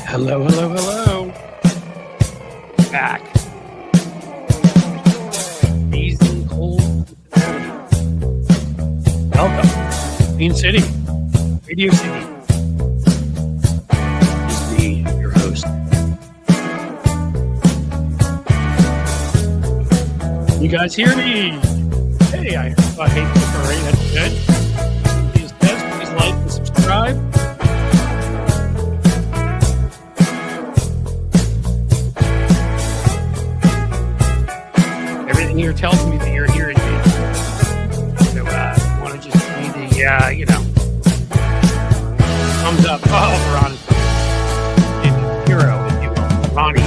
Hello, hello, hello. Back. Freezing cold. Welcome. Queen City. Radio City. This is me, your host. You guys hear me? Hey, I hate the parade. That's good. Please like and subscribe. Everything here tells me that you're hearing me. So you want to just see the, thumbs up. Oh, Veronica. Hero, if you will. Ronnie.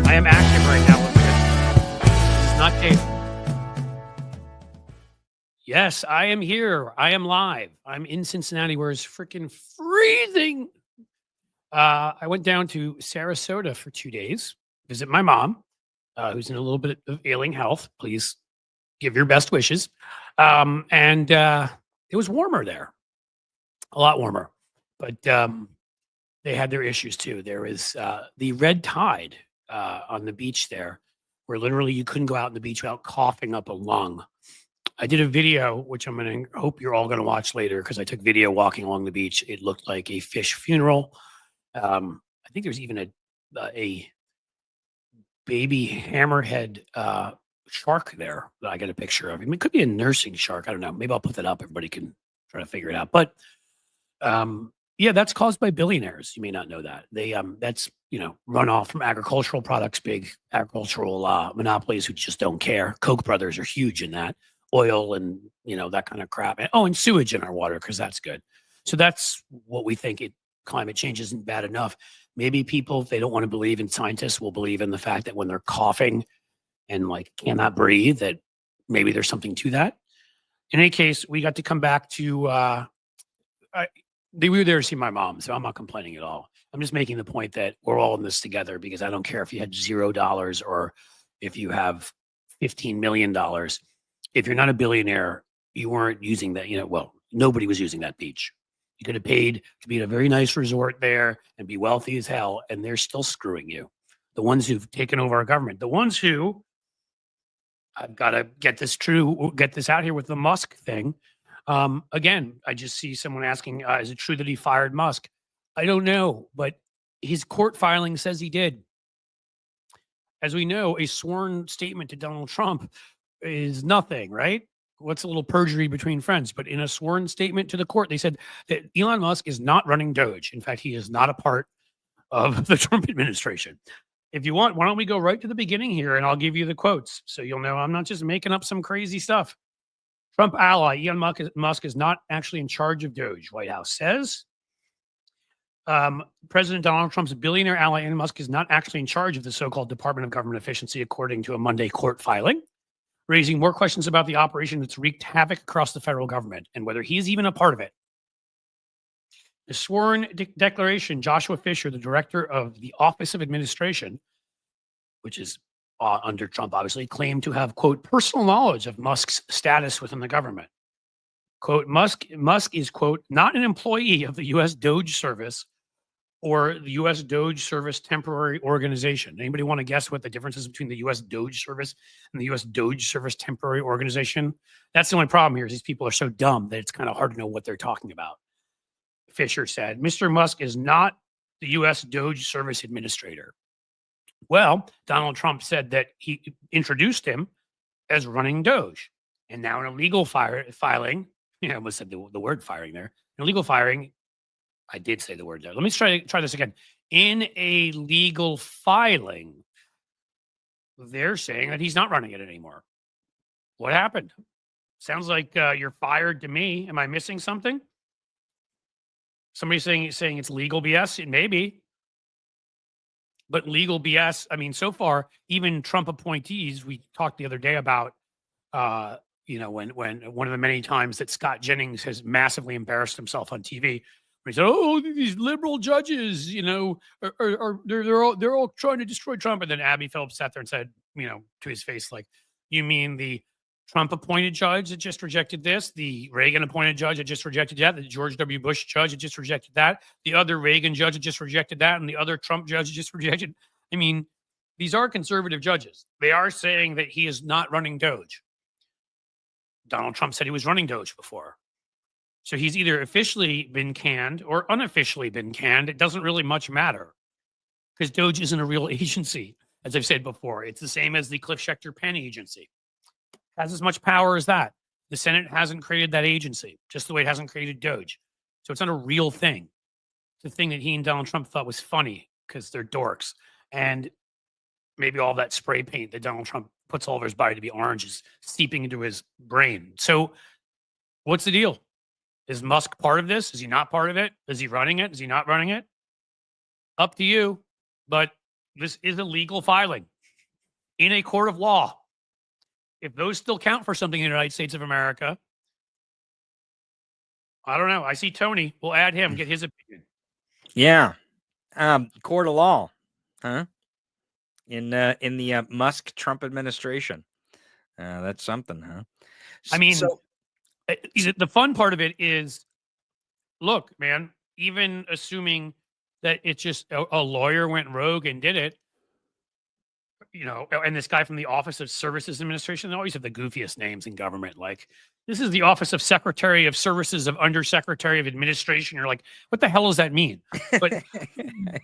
I am active right now. This is not Dave. Yes, I am here. I am live. I'm in Cincinnati where it's freaking freezing. I went down to Sarasota for 2 days, visit my mom, who's in a little bit of ailing health. Please give your best wishes. And it was warmer there, a lot warmer. But they had their issues too. There was the red tide on the beach there, where literally you couldn't go out on the beach without coughing up a lung. I did a video, which I'm going to hope you're all going to watch later, because I took video walking along the beach. It looked like a fish funeral. I think there's even a baby hammerhead shark there that I got a picture of. I mean, it could be a nursing shark. I don't know. Maybe I'll put that up. Everybody can try to figure it out. But yeah, that's caused by billionaires. You may not know that. That's runoff from agricultural products, big agricultural monopolies who just don't care. Koch brothers are huge in that. Oil and that kind of crap. And sewage in our water, because that's good. So that's what we think climate change isn't bad enough. Maybe people, if they don't want to believe in scientists, will believe in the fact that when they're coughing and cannot breathe, that maybe there's something to that. In any case, we got to come back to, we were there to see my mom, so I'm not complaining at all. I'm just making the point that we're all in this together, because I don't care if you had $0 or if you have $15 million. If you're not a billionaire, you weren't using that, nobody was using that beach. You could have paid to be at a very nice resort there and be wealthy as hell, and they're still screwing you. The ones who've taken over our government, the ones who, I've got to get this out here with the Musk thing. Again, I just see someone asking, is it true that he fired Musk? I don't know, but his court filing says he did. As we know, a sworn statement to Donald Trump is nothing, right? What's a little perjury between friends? But in a sworn statement to the court, they said that Elon Musk is not running DOGE. In fact, he is not a part of the Trump administration. If you want, why don't we go right to the beginning here, and I'll give you the quotes so you'll know I'm not just making up some crazy stuff. Trump ally Elon Musk is not actually in charge of DOGE, White House says. President Donald Trump's billionaire ally Elon Musk is not actually in charge of the so-called Department of Government Efficiency, according to a Monday court filing, raising more questions about the operation that's wreaked havoc across the federal government and whether he is even a part of it. The sworn declaration, Joshua Fisher, the director of the Office of Administration, which is under Trump, obviously, claimed to have, quote, personal knowledge of Musk's status within the government. Quote, Musk is, quote, not an employee of the U.S. DOGE Service or the U.S. DOGE Service Temporary Organization. Anybody want to guess what the difference is between the U.S. DOGE Service and the U.S. DOGE Service Temporary Organization? That's the only problem here, is these people are so dumb that it's kind of hard to know what they're talking about. Fisher said, Mr. Musk is not the U.S. DOGE Service Administrator. Well, Donald Trump said that he introduced him as running DOGE. And now in a legal filing, I almost said the word firing there. In a legal filing, I did say the word there. Let me try this again. In a legal filing, they're saying that he's not running it anymore. What happened? Sounds like you're fired to me. Am I missing something? Somebody's saying it's legal BS. It may be. But legal BS, I mean, so far, even Trump appointees, we talked the other day about, when one of the many times that Scott Jennings has massively embarrassed himself on TV, where he said, "Oh, these liberal judges, they're all trying to destroy Trump." And then Abby Phillips sat there and said, to his face, like, "You mean the Trump-appointed judge that just rejected this, the Reagan-appointed judge that just rejected that, the George W. Bush judge that just rejected that, the other Reagan judge that just rejected that, and the other Trump judge that just rejected. I mean, these are conservative judges. They are saying that he is not running DOGE. Donald Trump said he was running DOGE before. So he's either officially been canned or unofficially been canned. It doesn't really much matter because DOGE isn't a real agency, as I've said before. It's the same as the Cliff Schecter Penn agency. Has as much power as that. The Senate hasn't created that agency, just the way it hasn't created DOGE. So it's not a real thing. It's a thing that he and Donald Trump thought was funny because they're dorks. And maybe all that spray paint that Donald Trump puts all over his body to be orange is seeping into his brain. So what's the deal? Is Musk part of this? Is he not part of it? Is he running it? Is he not running it? Up to you. But this is a legal filing in a court of law. If those still count for something in the United States of America, I don't know. I see Tony. We'll add him, get his opinion. Yeah. Court of law, huh? In the Musk Trump administration. That's something, huh? I mean, the fun part of it is, look, man, even assuming that it's just a lawyer went rogue and did it, you know, and this guy from the Office of Services Administration, they always have the goofiest names in government. Like, this is the Office of Secretary of Services of Undersecretary of Administration. You're like, what the hell does that mean? But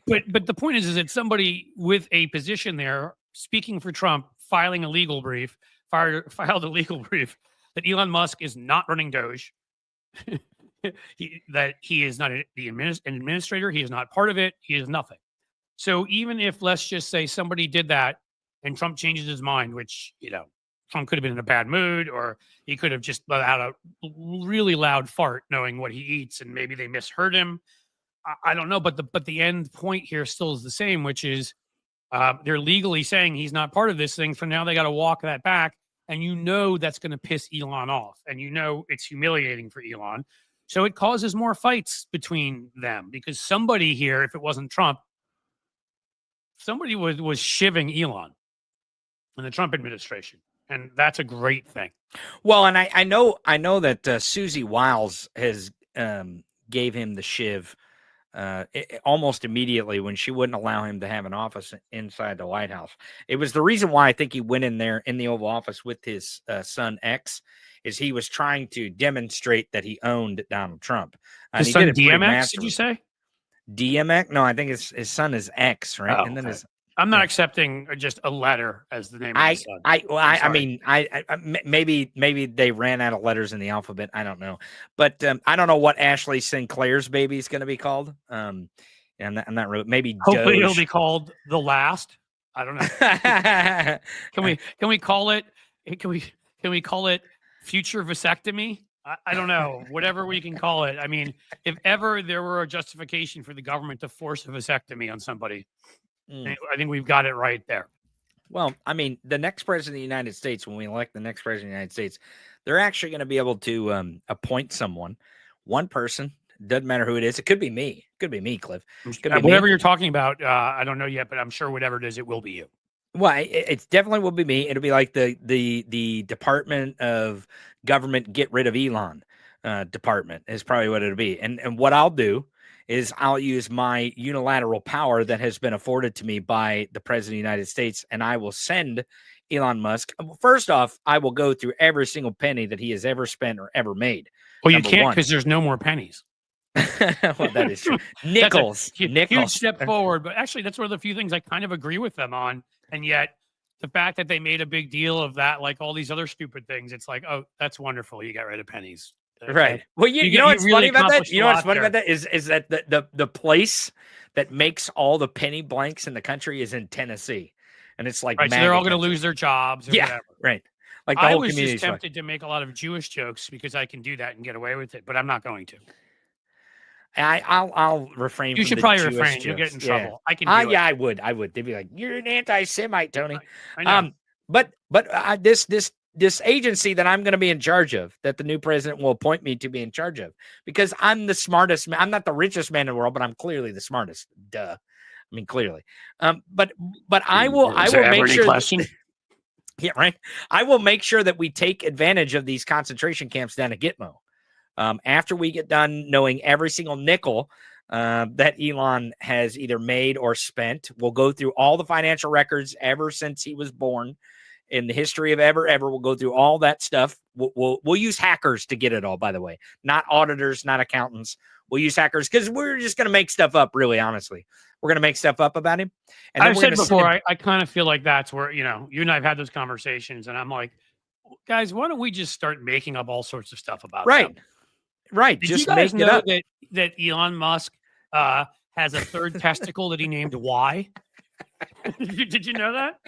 but the point is that somebody with a position there, speaking for Trump, filed a legal brief that Elon Musk is not running DOGE, that he is not an administrator, he is not part of it, he is nothing. So even if, let's just say, somebody did that and Trump changes his mind, which, you know, Trump could have been in a bad mood, or he could have just let out a really loud fart knowing what he eats, and maybe they misheard him. I don't know, but the end point here still is the same, which is they're legally saying he's not part of this thing. So now they got to walk that back, and you know that's going to piss Elon off, and you know it's humiliating for Elon. So it causes more fights between them because somebody here, if it wasn't Trump, somebody was shivving Elon in the Trump administration, and that's a great thing. Well, and I know that Susie Wiles has gave him the shiv almost immediately when she wouldn't allow him to have an office inside the White House. It was the reason why I think he went in there in the Oval Office with his son X, is he was trying to demonstrate that he owned Donald Trump. His son DMX, did you say? DMX? No, I think his son is X, right? Oh, and then okay. I'm not accepting just a letter as the name of his son. I mean, maybe they ran out of letters in the alphabet. I don't know, but I don't know what Ashley Sinclair's baby is going to be called. I'm not really. Maybe hopefully Doge. It'll be called The Last. I don't know. Can we call it? Can we call it Future Vasectomy? I don't know. Whatever we can call it. I mean, if ever there were a justification for the government to force a vasectomy on somebody, I think we've got it right there. Well, I mean, the next president of the United States, when we elect the next president of the United States, they're actually going to be able to appoint someone, one person. Doesn't matter who it is. It could be me. It could be me, Cliff. Whatever you're talking about, I don't know yet, but I'm sure whatever it is, it will be you. Well, it definitely will be me. It'll be like the Department of Government Get Rid of Elon department is probably what it'll be. And what I'll do is I'll use my unilateral power that has been afforded to me by the president of the United States, and I will send Elon Musk. First off, I will go through every single penny that he has ever spent or ever made. Well, you can't because there's no more pennies. Well, that is true. Nickels. Huge step forward, but actually that's one of the few things I kind of agree with them on. And yet the fact that they made a big deal of that, like all these other stupid things, it's like, oh, that's wonderful. You got rid of pennies. Right. Well, you know what's funny about that? You know what's funny about that is that the place that makes all the penny blanks in the country is in Tennessee. And it's like, right, so they're all going to lose their jobs or whatever. Right. Like the whole community. I was just tempted to make a lot of Jewish jokes because I can do that and get away with it, but I'm not going to. I'll refrain. You from should the probably Jewish refrain. jokes. You'll get in trouble. Yeah. I can. Do it. Yeah, I would. They'd be like, "You're an anti-Semite, Tony." I know. But this agency that I'm going to be in charge of, that the new president will appoint me to be in charge of, because I'm the smartest man. I'm not the richest man in the world, but I'm clearly the smartest. Duh. I mean, clearly. But I will make sure. Yeah, right. I will make sure that we take advantage of these concentration camps down at Gitmo. After we get done knowing every single nickel that Elon has either made or spent, we'll go through all the financial records ever since he was born in the history of ever. We'll go through all that stuff. We'll use hackers to get it all, by the way, not auditors, not accountants. We'll use hackers because we're just going to make stuff up. Really, honestly, we're going to make stuff up about him. And then I've said before, I kind of feel like that's where, you and I've had those conversations, and I'm like, guys, why don't we just start making up all sorts of stuff about them? Right. Did just you guys make it know up. that Elon Musk has a third testicle that he named Y? Did you know that?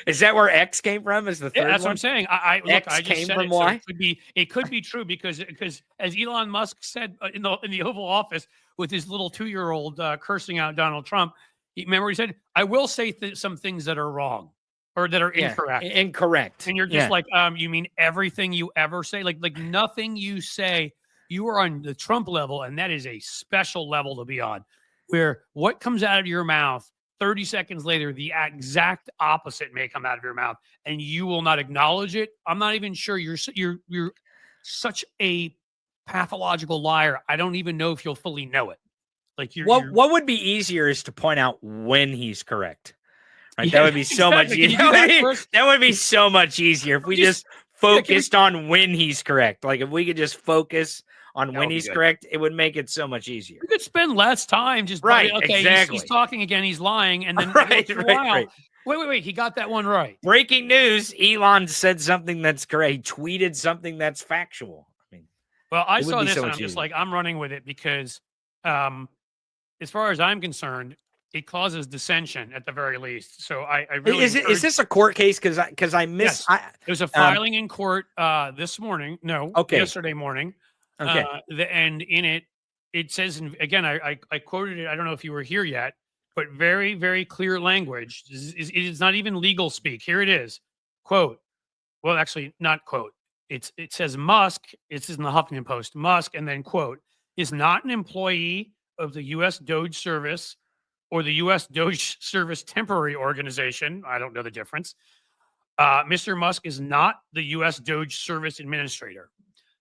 Is that where X came from? Is the third that's one? what I'm saying. I just came said from it, Y? so it could be true because as Elon Musk said in the Oval Office with his little 2-year-old cursing out Donald Trump, remember he said, "I will say some things that are wrong or that are incorrect." Incorrect. And you're just like, you mean everything you ever say? Like nothing you say, you are on the Trump level, and that is a special level to be on, where what comes out of your mouth 30 seconds later, the exact opposite may come out of your mouth, and you will not acknowledge it. I'm not even sure you're such a pathological liar. I don't even know if you'll fully know it. Like what would be easier is to point out when he's correct. Right? Yeah, that would be so much easier. That would be so much easier if we just focused on when he's correct. Like if we could just focus on when he's correct, it would make it so much easier. We could spend less time just exactly. He's talking again, he's lying, and then right. Wait, he got that one right. Breaking news: Elon said something that's correct. He tweeted something that's factual. I mean, well, I saw this, and I'm just like, I'm running with it because, as far as I'm concerned, it causes dissension at the very least. So I really is this a court case? Because I missed. Yes. There's a filing in court this morning. No, yesterday morning. Okay. And in it, it says, again, I quoted it. I don't know if you were here yet, but very, very clear language. It is not even legal speak. Here it is. Quote. Well, actually, not quote. It says Musk. It's in the Huffington Post. Musk, and then quote, is not an employee of the U.S. DOGE Service or the U.S. DOGE Service Temporary Organization. I don't know the difference. Mr. Musk is not the U.S. DOGE Service Administrator.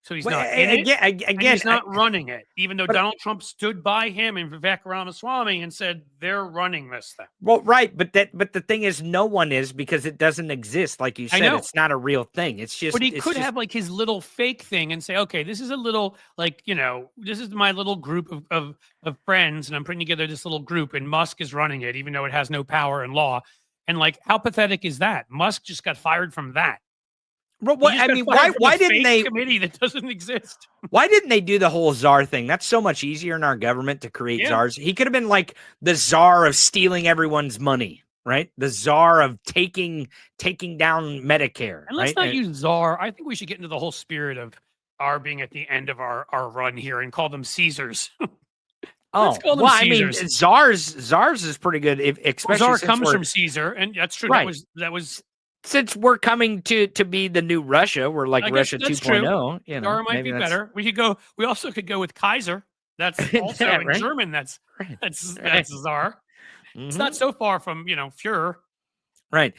So he's not in it. Again, he's not running it, even though Donald Trump stood by him and Vivek Ramaswamy and said they're running this thing. Well, right, but the thing is, no one is, because it doesn't exist. Like you said, it's not a real thing. It's just. But he could have like his little fake thing and say, okay, this is a little this is my little group of friends, and I'm putting together this little group, and Musk is running it, even though it has no power and law. And like, how pathetic is that? Musk just got fired from that. Well, why didn't they committee that doesn't exist? Why didn't they do the whole czar thing? That's so much easier in our government to create czars. He could have been like the czar of stealing everyone's money, right? The czar of taking down Medicare. And let's not use czar. I think we should get into the whole spirit of our being at the end of our run here and call them Caesars. Well, I mean, czars is pretty good. Especially czar comes from Caesar, and that's true. Right. That was. Since we're coming to be the new Russia, we're like Russia 2.0. You know, Czar might be better. We also could go with Kaiser. That's also in German. That's czar. Mm-hmm. It's not so far from Führer. Right.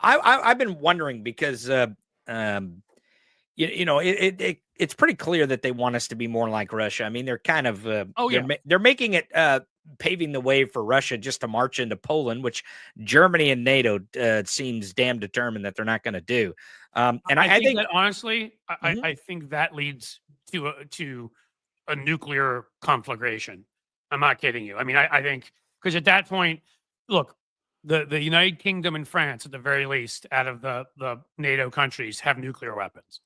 I've been wondering because it's pretty clear that they want us to be more like Russia. I mean, they're kind of they're making it paving the way for Russia just to march into Poland, which Germany and NATO seems damn determined that they're not going to do. And I think that honestly, I think that leads to a nuclear conflagration. I'm not kidding you. I mean, I think because at that point, look, the United Kingdom and France, at the very least, out of the NATO countries, have nuclear weapons.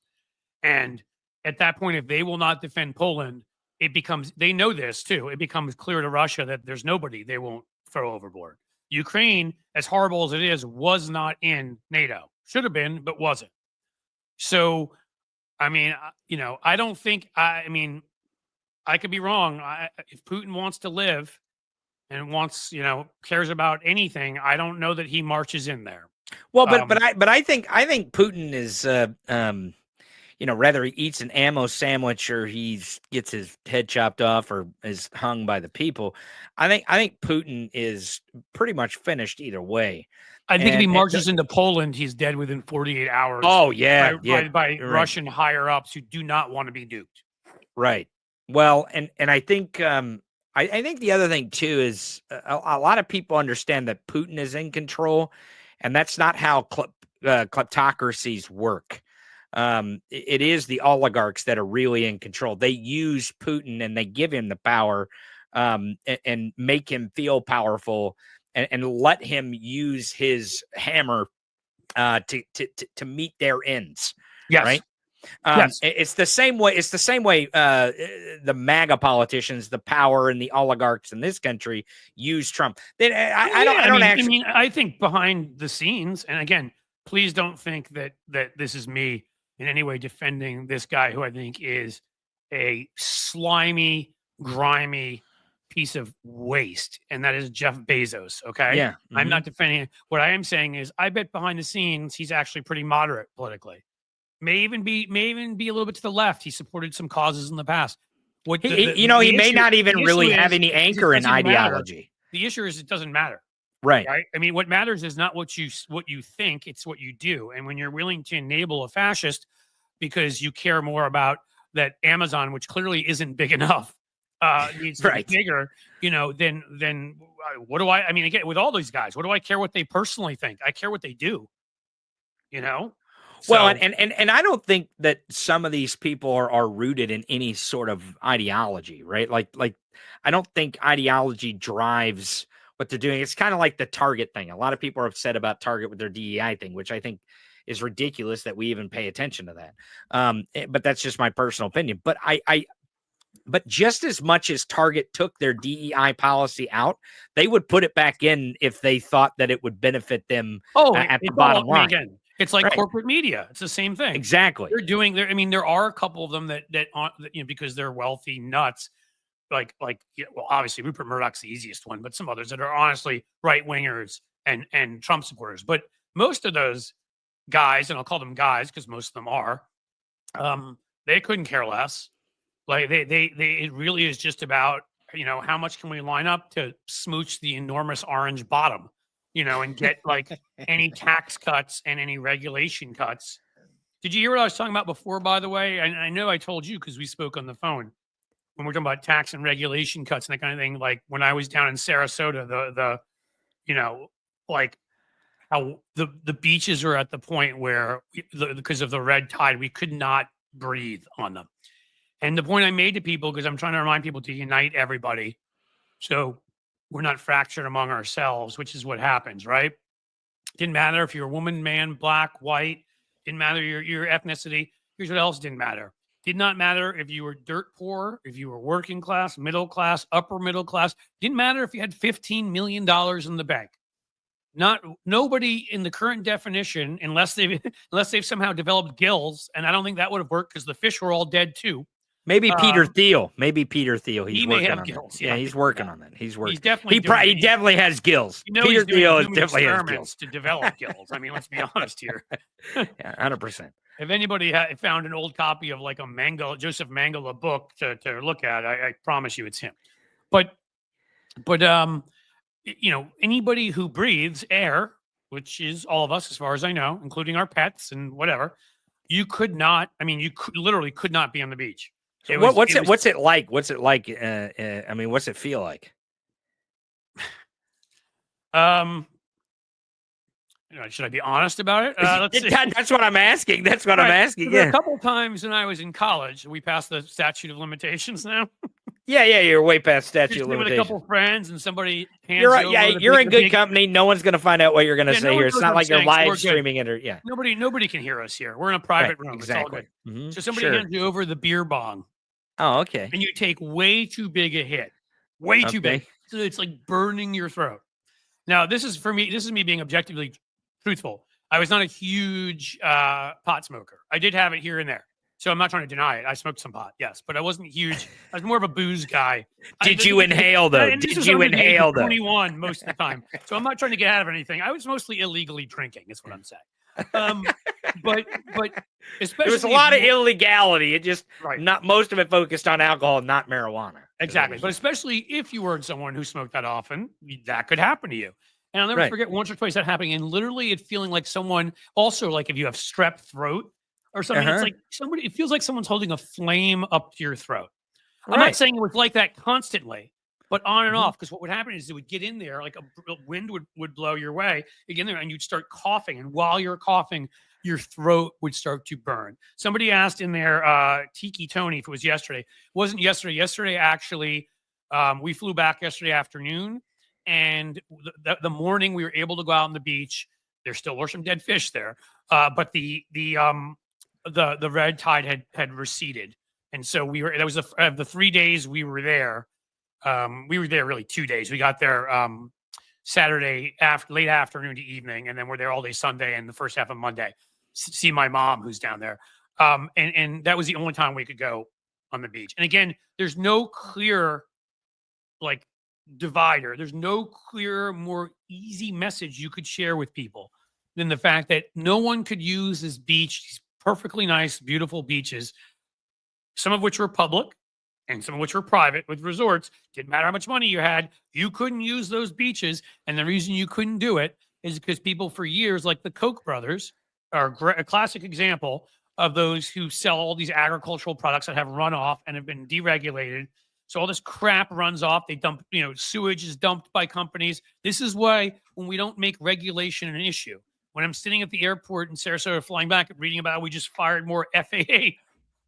And at that point, if they will not defend Poland, it becomes, they know this too, it becomes clear to Russia that there's nobody they won't throw overboard. Ukraine, as horrible as it is, was not in NATO. Should have been, but wasn't. So, I mean, I don't think, I could be wrong. If Putin wants to live and wants, cares about anything, I don't know that he marches in there. Well, but I think Putin is, whether he eats an ammo sandwich or he gets his head chopped off or is hung by the people, I think Putin is pretty much finished either way. I think if he marches into Poland, he's dead within 48 hours. Oh yeah, by Russian higher ups who do not want to be duped. Right. Well, and I think I think the other thing too is a lot of people understand that Putin is in control, and that's not how kleptocracies work. It is the oligarchs that are really in control. They use Putin and they give him the power, and make him feel powerful, and let him use his hammer to meet their ends. Yes. Right. Yes. It's the same way. It's the same way. The MAGA politicians, the power, and the oligarchs in this country use Trump. I think behind the scenes, and again, please don't think that this is me in any way defending this guy who I think is a slimy, grimy piece of waste, and that is Jeff Bezos. Okay. Yeah. Mm-hmm. I'm not defending it. What I am saying is, I bet behind the scenes he's actually pretty moderate politically. May even be a little bit to the left. He supported some causes in the past. He may not even really have any anchor in ideology. Matter. The issue is it doesn't matter. Right. I mean, what matters is not what you think, it's what you do. And when you're willing to enable a fascist because you care more about that Amazon, which clearly isn't big enough, needs to be bigger, then what do I mean, again, with all these guys, what do I care what they personally think? I care what they do. Well, and I don't think that some of these people are rooted in any sort of ideology, right? Like I don't think ideology drives what they're doing. It's kind of like the Target thing. A lot of people are upset about Target with their DEI thing, which I think is ridiculous that we even pay attention to that. But that's just my personal opinion. But but just as much as Target took their DEI policy out, they would put it back in if they thought that it would benefit them at the bottom line. Again, it's like corporate media. It's the same thing. Exactly. There are a couple of them that because they're wealthy nuts, well, obviously Rupert Murdoch's the easiest one, but some others that are honestly right wingers and Trump supporters. But most of those guys, and I'll call them guys because most of them are, they couldn't care less. Like it really is just about, how much can we line up to smooch the enormous orange bottom, and get like any tax cuts and any regulation cuts. Did you hear what I was talking about before, by the way? I know I told you because we spoke on the phone when we're talking about tax and regulation cuts and that kind of thing. Like when I was down in Sarasota, how the beaches are at the point where because of the red tide, we could not breathe on them. And the point I made to people, because I'm trying to remind people to unite everybody, so we're not fractured among ourselves, which is what happens, right? Didn't matter if you're a woman, man, black, white. Didn't matter your ethnicity. Here's what else didn't matter. Did not matter if you were dirt poor, if you were working class, middle class, upper middle class. Didn't matter if you had $15 million in the bank. Nobody in the current definition, unless they've somehow developed gills, and I don't think that would have worked because the fish were all dead too. Maybe Peter Thiel. He may have gills. Yeah, he's working on that. He's working. He's definitely. He definitely has gills. Peter Thiel definitely has gills to develop gills. I mean, let's be honest here. Yeah, 100%. If anybody found an old copy of like a Joseph Mengele book to look at, I promise you it's him. But anybody who breathes air, which is all of us, as far as I know, including our pets and whatever, you literally could not be on the beach. What's it like? What's it like? What's it feel like? Should I be honest about it? Let's see. That's what I'm asking. That's what I'm asking. Yeah. A couple times when I was in college, we passed the statute of limitations now. Yeah, you're way past statute of limitations. With a couple friends and somebody hands you're right. Yeah, you're in good company. No one's going to find out what you're going to say here. It's not like you're live streaming it or Nobody can hear us here. We're in a private room. Exactly. It's all good. Mm-hmm. So somebody hands you over the beer bong. Oh, okay. And you take way too big a hit. Way too big. So it's like burning your throat. Now, this is me being objectively truthful. I was not a huge pot smoker. I did have it here and there. So I'm not trying to deny it. I smoked some pot, yes, but I wasn't huge. I was more of a booze guy. Did you inhale though? Did you inhale though? 21 most of the time. So I'm not trying to get out of anything. I was mostly illegally drinking. Is what I'm saying. but especially there was a lot of illegality. It just not most of it focused on alcohol, not marijuana. Exactly. But especially if you were someone who smoked that often, that could happen to you. And I'll never forget once or twice that happening, and literally it feeling like someone also, like if you have strep throat or something, it's like it feels like someone's holding a flame up to your throat. I'm not saying it was like that constantly, but on and off, because what would happen is it would get in there, like a wind would blow your way, you get in there and you'd start coughing. And while you're coughing, your throat would start to burn. Somebody asked in there, Tiki Tony, if it was yesterday. It wasn't yesterday. Yesterday, actually, we flew back yesterday afternoon. And the morning we were able to go out on the beach. There still were some dead fish there, but the red tide had receded, and so we were. That was the 3 days we were there. We were there really 2 days. We got there Saturday late afternoon to evening, and then we're there all day Sunday and the first half of Monday. See my mom who's down there, and that was the only time we could go on the beach. And again, there's no clear divider. There's no clear, more easy message you could share with people than the fact that no one could use this beach, these perfectly nice, beautiful beaches, some of which were public and some of which were private with resorts. Didn't matter how much money you had, you couldn't use those beaches. And the reason you couldn't do it is because people for years, like the Koch brothers, are a classic example of those who sell all these agricultural products that have runoff and have been deregulated. So all this crap runs off. They dump, sewage is dumped by companies. This is why when we don't make regulation an issue, when I'm sitting at the airport in Sarasota flying back and reading about we just fired more FAA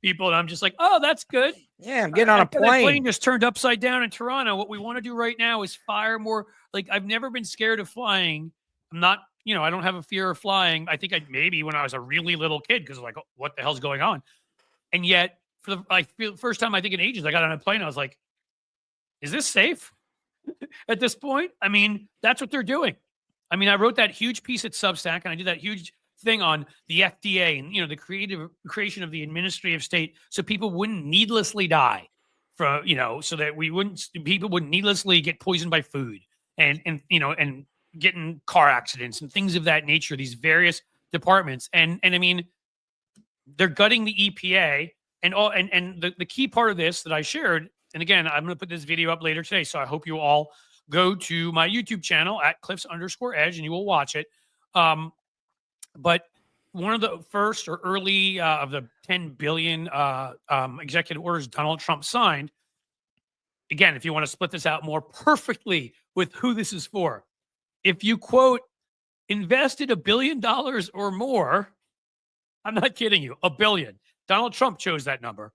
people, and I'm just like, oh, that's good. Yeah, I'm getting on a plane. That plane just turned upside down in Toronto. What we want to do right now is fire more. Like, I've never been scared of flying. I'm not, I don't have a fear of flying. I think maybe when I was a really little kid, because like, what the hell's going on? And yet, for the first time I think in ages, I got on a plane. I was like, is this safe at this point? I mean, that's what they're doing. I mean, I wrote that huge piece at Substack, and I did that huge thing on the FDA and, the creation of the administrative state, so people wouldn't needlessly die from, so that people wouldn't needlessly get poisoned by food and get in car accidents and things of that nature, these various departments. And I mean, they're gutting the EPA and the key part of this that I shared. And again, I'm going to put this video up later today. So I hope you all go to my YouTube channel at Cliffs_Edge and you will watch it. But one of the first or early of the 10 billion executive orders Donald Trump signed, again, if you want to split this out more perfectly with who this is for, if you, quote, invested $1 billion or more, I'm not kidding you, $1 billion. Donald Trump chose that number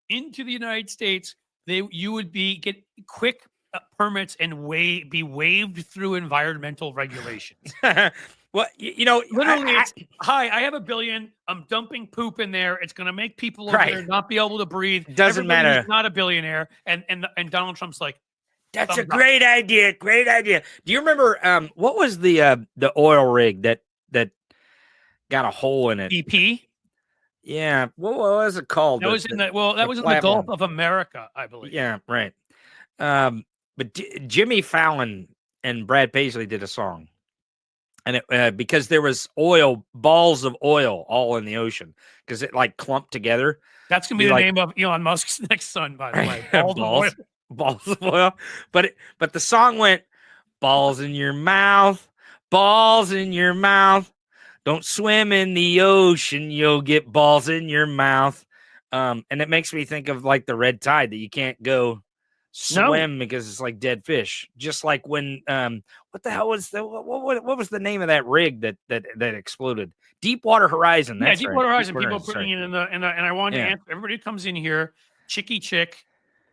into the United States. You would get quick permits and be waived through environmental regulations. Well, literally, hi, I have $1 billion. I'm dumping poop in there. It's going to make people over there not be able to breathe. Doesn't matter. He's not a billionaire. And Donald Trump's like, that's a great idea. Great idea. Do you remember what was the oil rig that got a hole in it? BP? Yeah. What was it called? That was in the Gulf of America, I believe. Yeah, right. But Jimmy Fallon and Brad Paisley did a song. And it because there was balls of oil all in the ocean because it like clumped together. That's gonna be the name of Elon Musk's next son, by the way. Balls of oil. But the song went, balls in your mouth, balls in your mouth. Don't swim in the ocean, you'll get balls in your mouth. And it makes me think of like the red tide that you can't go swim because it's like dead fish. Just like when what the hell was what was the name of that rig that exploded? Deepwater Horizon. That's Deepwater Horizon. People putting it in the and I wanted to answer everybody who comes in here, Chicky Chick.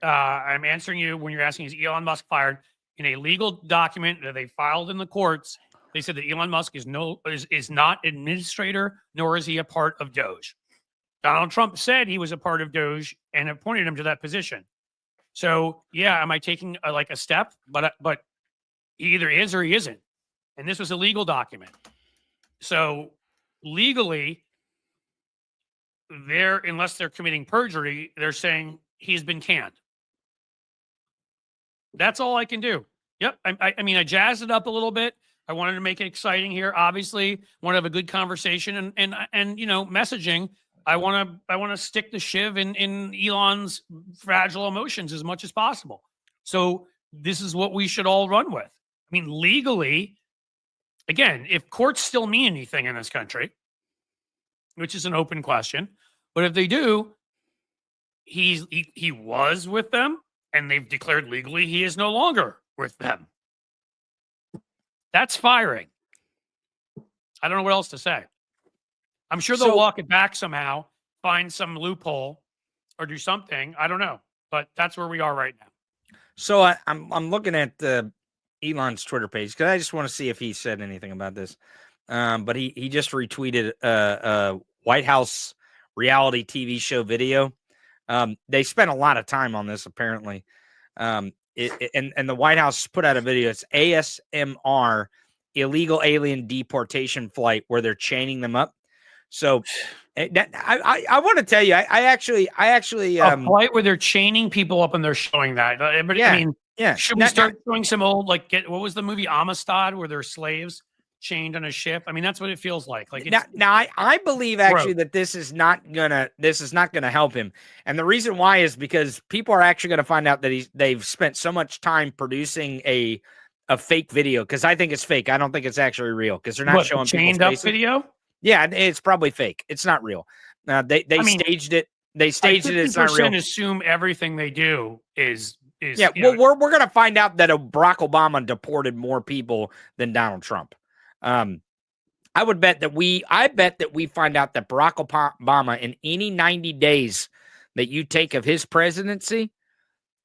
I'm answering you when you're asking, is Elon Musk fired? In a legal document that they filed in the courts, they said that Elon Musk is not administrator, nor is he a part of DOGE. Donald Trump said he was a part of DOGE and appointed him to that position. So yeah, am I taking a step? But he either is or he isn't. And this was a legal document. So legally, unless they're committing perjury, they're saying he's been canned. That's all I can do. Yep. I mean, I jazzed it up a little bit, I wanted to make it exciting here. Obviously, want to have a good conversation and you know, messaging. I want to stick the shiv in Elon's fragile emotions as much as possible. So this is what we should all run with. I mean, legally, again, if courts still mean anything in this country, which is an open question, but if they do, he was with them, and they've declared legally he is no longer with them. That's firing. I don't know what else to say. I'm sure they'll walk it back somehow, find some loophole, or do something. I don't know, but that's where we are right now. So I'm looking at Elon's Twitter page because I just want to see if he said anything about this. But he just retweeted a White House reality TV show video. They spent a lot of time on this apparently. And the White House put out a video. It's ASMR, illegal alien deportation flight, where they're chaining them up. So I want to tell you, I actually a flight where they're chaining people up and they're showing that. But yeah, I mean, yeah. Should we start showing some old what was the movie Amistad, where they're slaves chained on a ship? I mean, that's what it feels like. Like now I believe actually that this is not gonna help him, and the reason why is because people are actually gonna find out that they've spent so much time producing a fake video, because I think it's fake. I don't think it's actually real, because they're not showing chained up video. Yeah, it's probably fake. It's not real. They staged it. They staged it. It's not real. Assume everything they do is yeah. Well, we're gonna find out that Barack Obama deported more people than Donald Trump. I bet that we find out that Barack Obama, in any 90 days that you take of his presidency,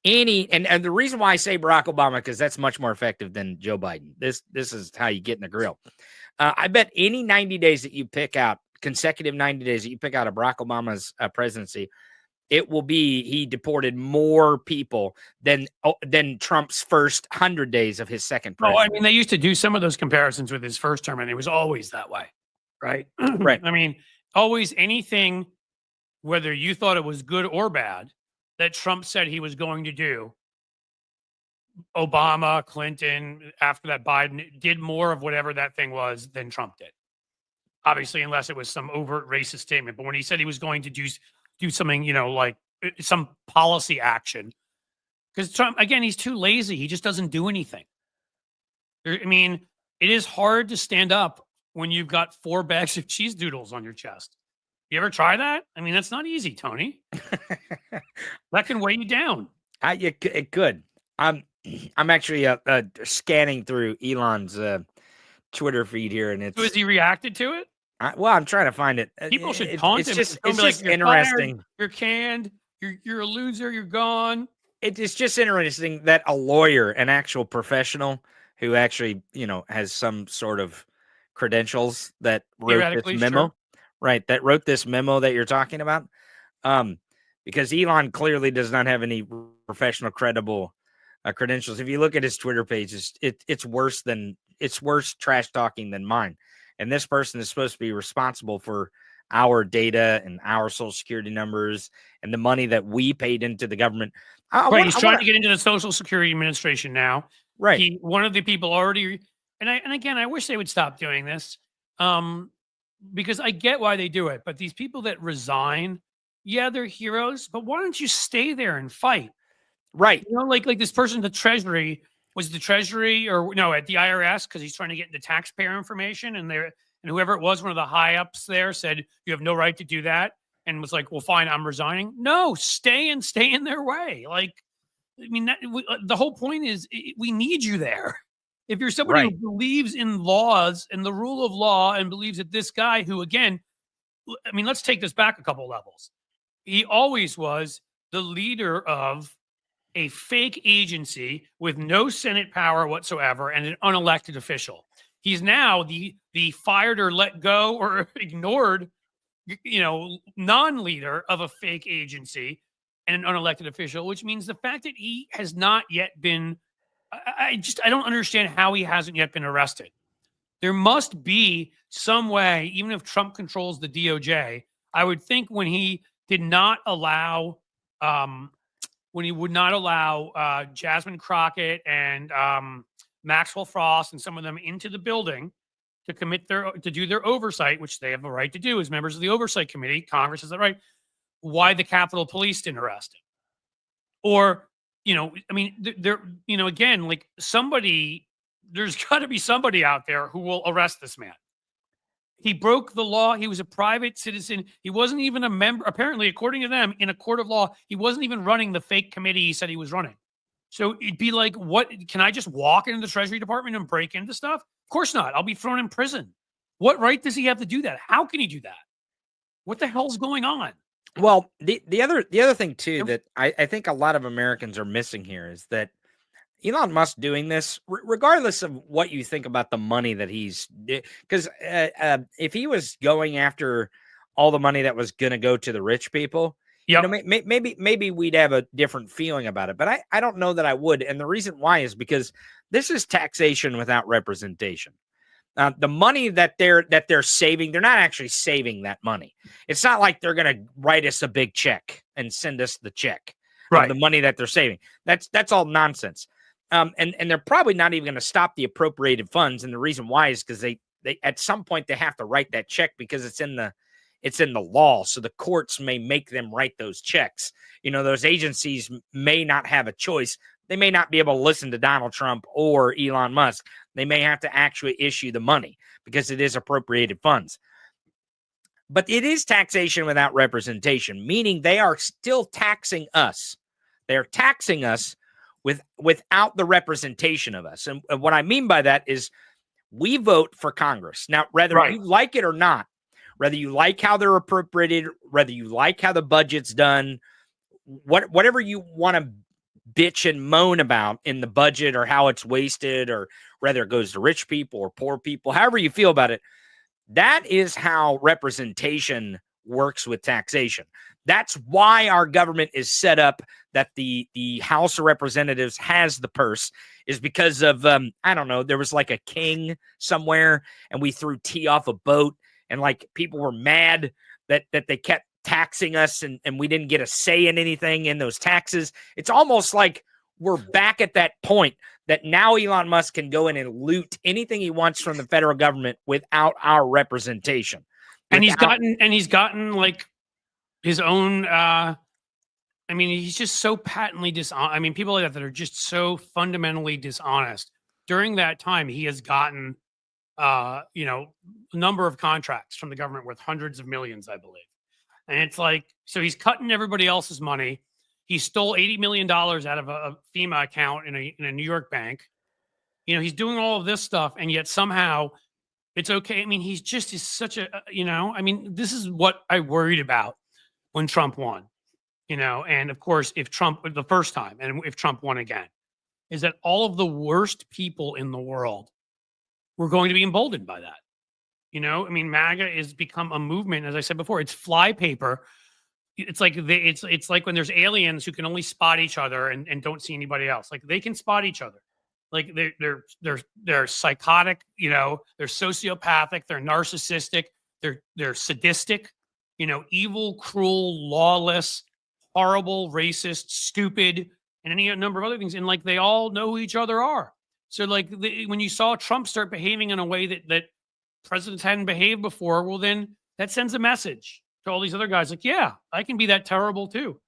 and the reason why I say Barack Obama, because that's much more effective than Joe Biden. This is how you get in the grill. I bet any 90 days that you pick out, consecutive 90 days that you pick out of Barack Obama's presidency, it will be he deported more people than Trump's first 100 days of his second presidency. Oh, I mean, they used to do some of those comparisons with his first term, and it was always that way, right? Right. I mean, always anything, whether you thought it was good or bad, that Trump said he was going to do, Obama, Clinton, after that Biden, did more of whatever that thing was than Trump did. Obviously, unless it was some overt racist statement. But when he said he was going to do something, you know, like some policy action, because Trump, again, he's too lazy. He just doesn't do anything. I mean, it is hard to stand up when you've got 4 bags of cheese doodles on your chest. You ever try that? I mean, that's not easy, Tony. That can weigh you down. It could. I'm actually scanning through Elon's Twitter feed here, and it's. So has he reacted to it? Well, I'm trying to find it. People should taunt him. It's just interesting. Fired, you're canned. You're a loser. You're gone. It's just interesting that a lawyer, an actual professional who actually, you know, has some sort of credentials, that wrote this memo, right? That wrote this memo that you're talking about. Because Elon clearly does not have any professional, credible credentials. If you look at his Twitter page, it's worse trash talking than mine. And this person is supposed to be responsible for our data and our social security numbers and the money that we paid into the government. He's trying to get into the Social Security Administration now. Right. One of the people already, and again, I wish they would stop doing this, because I get why they do it. But these people that resign, yeah, they're heroes. But why don't you stay there and fight? Right. You know, like this person, the Treasury, was the Treasury or no, at the IRS, because he's trying to get the taxpayer information, and whoever it was, one of the high ups there, said you have no right to do that, and was like, well, fine, I'm resigning. No, stay in their way. Like, I mean, the whole point is we need you there. If you're somebody who believes in laws and the rule of law, and believes that this guy, who, again, I mean, let's take this back a couple levels. He always was the leader of a fake agency with no Senate power whatsoever and an unelected official. He's now the fired or let go or ignored, you know, non-leader of a fake agency and an unelected official, which means the fact that he has not yet been, I don't understand how he hasn't yet been arrested. There must be some way, even if Trump controls the DOJ, I would think when he did not allow, when he would not allow Jasmine Crockett and Maxwell Frost and some of them into the building to do their oversight, which they have a right to do as members of the oversight committee. Congress has the right. Why the Capitol Police didn't arrest him, or I mean, there, again, like there's got to be somebody out there who will arrest this man. He broke the law. He was a private citizen. He wasn't even a member. Apparently, according to them, in a court of law, he wasn't even running the fake committee he said he was running. So it'd be like, what? Can I just walk into the Treasury Department and break into stuff? Of course not. I'll be thrown in prison. What right does he have to do that? How can he do that? What the hell's going on? Well, the other thing too that I think a lot of Americans are missing here is that Elon Musk doing this, regardless of what you think about the money that because if he was going after all the money that was going to go to the rich people, maybe we'd have a different feeling about it. But I don't know that I would. And the reason why is because this is taxation without representation. The money that they're saving, they're not actually saving that money. It's not like they're going to write us a big check and send us the check. Right. The money that they're saving. That's all nonsense. And they're probably not even going to stop the appropriated funds. And the reason why is because they at some point they have to write that check because it's in the law. So the courts may make them write those checks. Those agencies may not have a choice. They may not be able to listen to Donald Trump or Elon Musk. They may have to actually issue the money because it is appropriated funds. But it is taxation without representation, meaning they are still taxing us. They're taxing us without the representation of us. And what I mean by that is we vote for Congress. Now, whether you like it or not, whether you like how they're appropriated, whether you like how the budget's done, whatever you want to bitch and moan about in the budget or how it's wasted or whether it goes to rich people or poor people, however you feel about it, that is how representation works with taxation. That's why our government is set up that the House of Representatives has the purse is because of, I don't know, there was like a king somewhere and we threw tea off a boat and like people were mad that they kept taxing us and we didn't get a say in anything in those taxes. It's almost like we're back at that point that now Elon Musk can go in and loot anything he wants from the federal government without our representation. And he's gotten like his own he's just so patently dishonest. I mean, people like that are just so fundamentally dishonest. During that time, he has gotten a number of contracts from the government worth hundreds of millions, I believe. And it's like, so he's cutting everybody else's money. He stole $80 million out of a FEMA account in a New York bank. He's doing all of this stuff, and yet somehow it's okay. I mean, is such a, this is what I worried about when Trump won, and of course, if Trump, the first time, and if Trump won again, is that all of the worst people in the world were going to be emboldened by that. MAGA has become a movement. As I said before, it's flypaper. It's like it's like when there's aliens who can only spot each other and don't see anybody else. Like they can spot each other. Like they're psychotic. They're sociopathic. They're narcissistic. They're sadistic. Evil, cruel, lawless, horrible, racist, stupid, and any number of other things. And like they all know who each other are. So like when you saw Trump start behaving in a way that presidents hadn't behaved before, well, then that sends a message to all these other guys. Like, yeah, I can be that terrible too.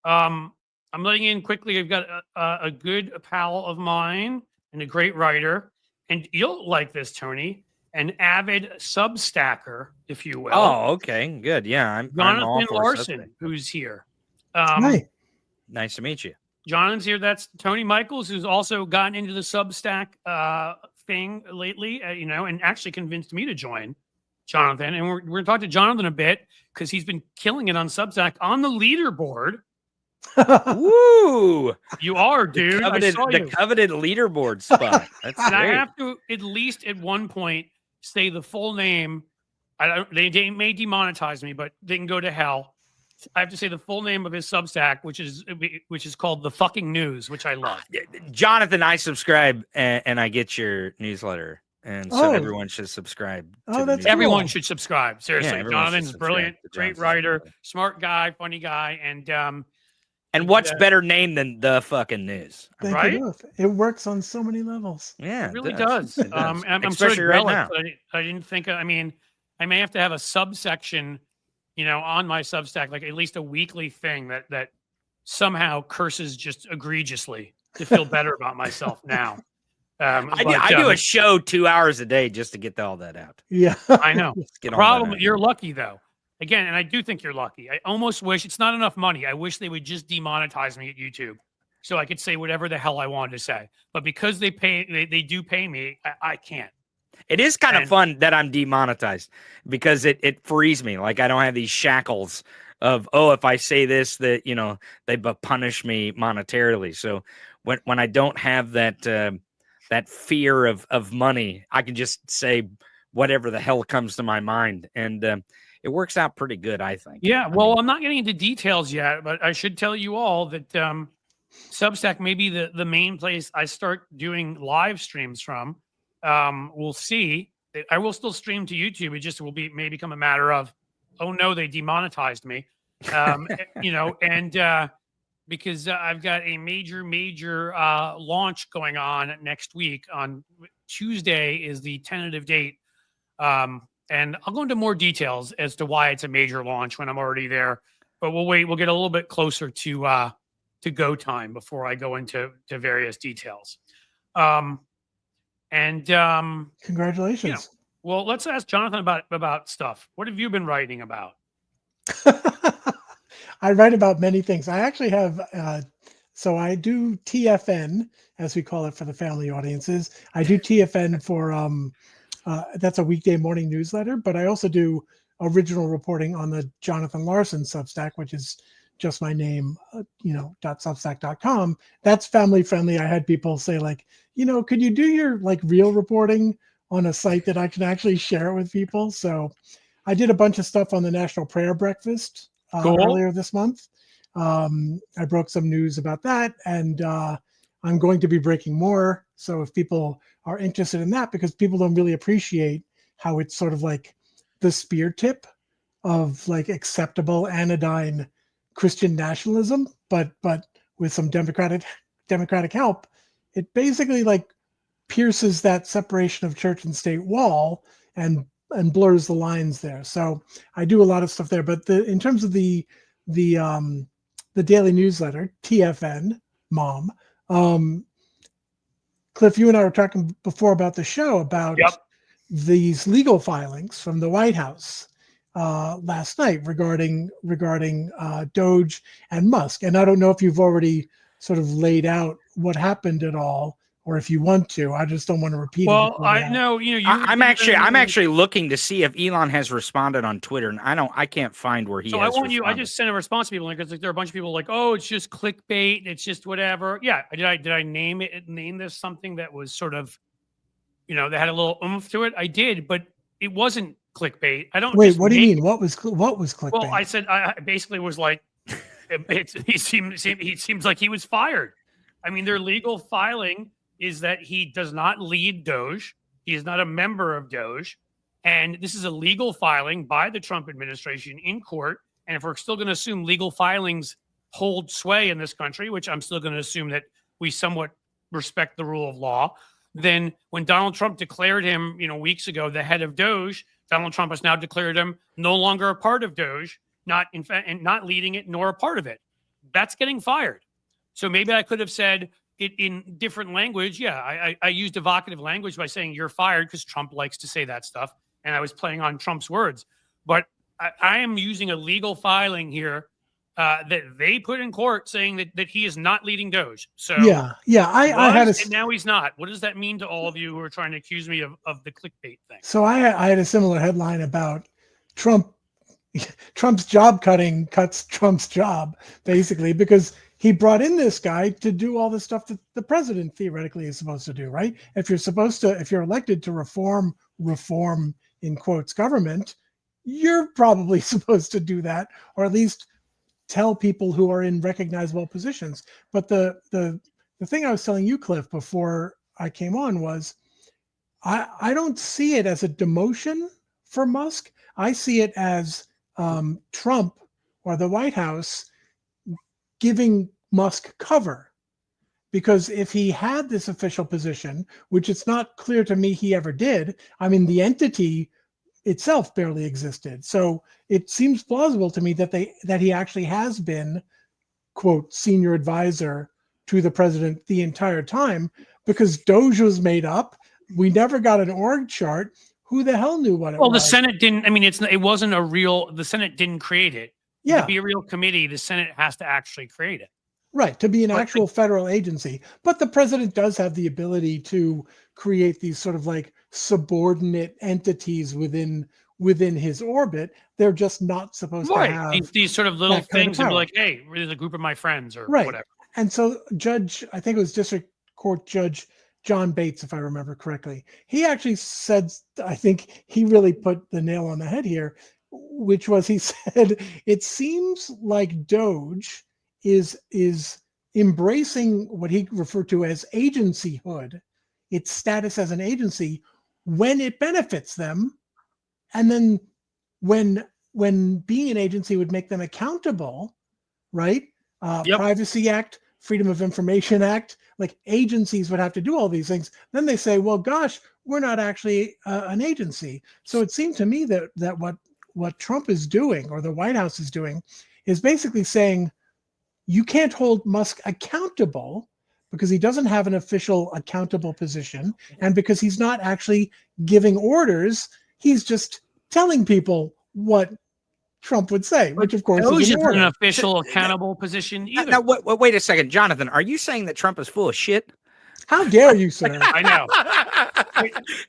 I'm letting in quickly. I've got a good pal of mine and a great writer, and you'll like this, Tony, an avid Substacker, if you will. Oh, okay, good. Yeah, I'm Jonathan Larsen, who's here. Hi. Nice to meet you. Jonathan's here. That's Tony Michaels, who's also gotten into the Substack thing lately, and actually convinced me to join Jonathan. And we're going to talk to Jonathan a bit because he's been killing it on Substack on the leaderboard. Woo! You are, dude. The coveted leaderboard spot. That's and great. I have to at least at one point say the full name. They may demonetize me, but they can go to hell. I have to say the full name of his Substack, which is called The Fucking News, which I love. Jonathan, I subscribe and I get your newsletter, and so everyone should subscribe. That's everyone should subscribe. Seriously, Yeah, Jonathan's brilliant, great writer, smart guy, funny guy, and And what's better name than the fucking news? Thank Right? you both. It works on so many levels. Yeah, It really does. It does. I'm Especially sort of right jealous now. that I didn't think. I mean, I may have to have a subsection, on my Substack, like at least a weekly thing that somehow curses just egregiously to feel better about myself now. I do a show 2 hours a day just to get all that out. Yeah, I know. Get The all that problem, out. you're lucky though. Again, and I do think you're lucky. I almost wish it's not enough money. I wish they would just demonetize me at YouTube so I could say whatever the hell I wanted to say. But because they do pay me, I can't. It is kind of fun that I'm demonetized because it frees me. Like I don't have these shackles of, if I say this, that, they punish me monetarily. So when I don't have that fear of money, I can just say whatever the hell comes to my mind. And it works out pretty good, I think. Yeah. Well, I'm not getting into details yet, but I should tell you all that Substack may be the main place I start doing live streams from. We'll see. I will still stream to YouTube. It just may become a matter of, oh no, they demonetized me. Because I've got a major launch going on next week. On Tuesday is the tentative date. And I'll go into more details as to why it's a major launch when I'm already there. But we'll wait. We'll get a little bit closer to go time before I go into various details. Congratulations. Well, let's ask Jonathan about stuff. What have you been writing about? I write about many things. I actually have, so I do TFN, as we call it for the family audiences. I do TFN for, that's a weekday morning newsletter, but I also do original reporting on the Jonathan Larsen Substack, which is just my name, .substack.com. That's family friendly. I had people say like, could you do your like real reporting on a site that I can actually share it with people? So I did a bunch of stuff on the National Prayer Breakfast earlier this month. I broke some news about that, and I'm going to be breaking more. So if people are interested in that, because people don't really appreciate how it's sort of like the spear tip of like acceptable anodyne Christian nationalism, but with some democratic help, it basically like pierces that separation of church and state wall and blurs the lines there. So I do a lot of stuff there. But in terms of the daily newsletter, TFN, Mom, Cliff, you and I were talking before about the show about these legal filings from the White House last night regarding DOGE and Musk. And I don't know if you've already sort of laid out what happened at all, or if you want to. I just don't want to repeat it. Well, I know, I'm actually looking to see if Elon has responded on Twitter, and I can't find where he has responded. I just sent a response to people because there are a bunch of people like, oh, it's just clickbait, it's just whatever. Yeah, did I name this something that was sort of, that had a little oomph to it? I did, but it wasn't clickbait. I don't. Wait, what do you mean? What was clickbait? Well, I said I basically was like, he seems like he was fired. I mean, their legal filing is that he does not lead DOGE. He is not a member of DOGE. And this is a legal filing by the Trump administration in court. And if we're still going to assume legal filings hold sway in this country, which I'm still going to assume that we somewhat respect the rule of law, then when Donald Trump declared him, weeks ago, the head of DOGE, Donald Trump has now declared him no longer a part of DOGE, not leading it, nor a part of it. That's getting fired. So maybe I could have said it in different language. Yeah, I used evocative language by saying you're fired because Trump likes to say that stuff. And I was playing on Trump's words. But I am using a legal filing here that they put in court saying that he is not leading DOGE. So I had and now he's not. What does that mean to all of you who are trying to accuse me of the clickbait thing? So I had a similar headline about Trump's job cutting cuts Trump's job, basically, because he brought in this guy to do all the stuff that the president theoretically is supposed to do, right? If you're elected to reform in quotes government, you're probably supposed to do that, or at least tell people who are in recognizable positions. But the thing I was telling you, Cliff, before I came on was I don't see it as a demotion for Musk. I see it as Trump or the White House giving Musk cover. Because if he had this official position, which it's not clear to me he ever did, I mean, the entity itself barely existed. So it seems plausible to me that he actually has been, quote, senior advisor to the president the entire time, because Doge was made up. We never got an org chart. Who the hell knew what it was? Well, the Senate didn't. I mean, it wasn't a real. The Senate didn't create it. Yeah. To be a real committee, the Senate has to actually create it. Right, to be an actual federal agency. But the president does have the ability to create these sort of like subordinate entities within his orbit. They're just not supposed to have these sort of little things and be power. like, hey, there's a group of my friends or Right. whatever. And so I think it was District Court Judge John Bates, if I remember correctly, he actually said, I think he really put the nail on the head here, which was, he said, it seems like Doge is embracing what he referred to as agencyhood, its status as an agency, when it benefits them, and then when being an agency would make them accountable, right? Privacy Act, Freedom of Information Act, like agencies would have to do all these things. Then they say, well, gosh, we're not actually an agency. So it seemed to me that what Trump is doing, or the White House is doing, is basically saying, you can't hold Musk accountable because he doesn't have an official accountable position, and because he's not actually giving orders. He's just telling people what Trump would say, which of course Doge is isn't an official accountable position either. Now, wait a second, Jonathan. Are you saying that Trump is full of shit? How dare you, sir? I know.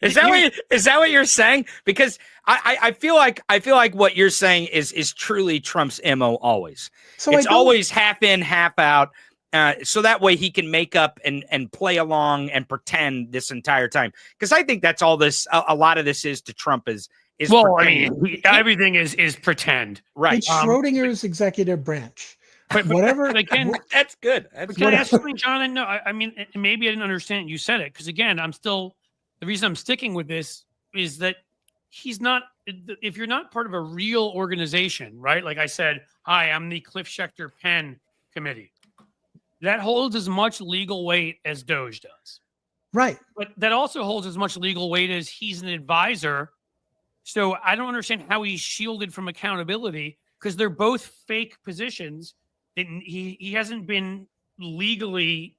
Is that what you're saying? Because I feel like what you're saying is truly Trump's MO always. So it's always half in, half out. So that way he can make up and play along and pretend this entire time. Because I think that's all this. A lot of this is to Trump is. Well, pretending. I mean, everything is pretend, right? It's Schrodinger's executive branch. But whatever. Again, that's good. Can I ask something, Jonathan? No, I mean, maybe I didn't understand you said it, because again, the reason I'm sticking with this is that he's not. If you're not part of a real organization, right? Like I said, hi, I'm the Cliff Schecter Penn Committee. That holds as much legal weight as Doge does. Right. But that also holds as much legal weight as he's an advisor. So I don't understand how he's shielded from accountability, because they're both fake positions that he hasn't been legally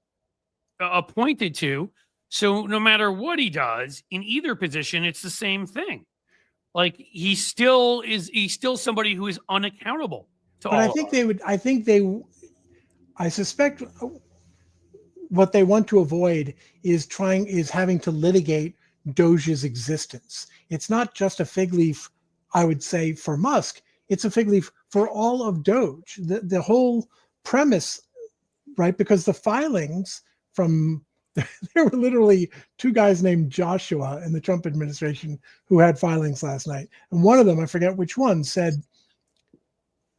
appointed to. So no matter what he does in either position, it's the same thing. Like he's still somebody who is unaccountable to all. I suspect what they want to avoid is having to litigate Doge's existence. It's not just a fig leaf, I would say, for Musk. It's a fig leaf for all of Doge. The whole premise, right? Because the filings there were literally two guys named Joshua in the Trump administration who had filings last night. And one of them, I forget which one, said,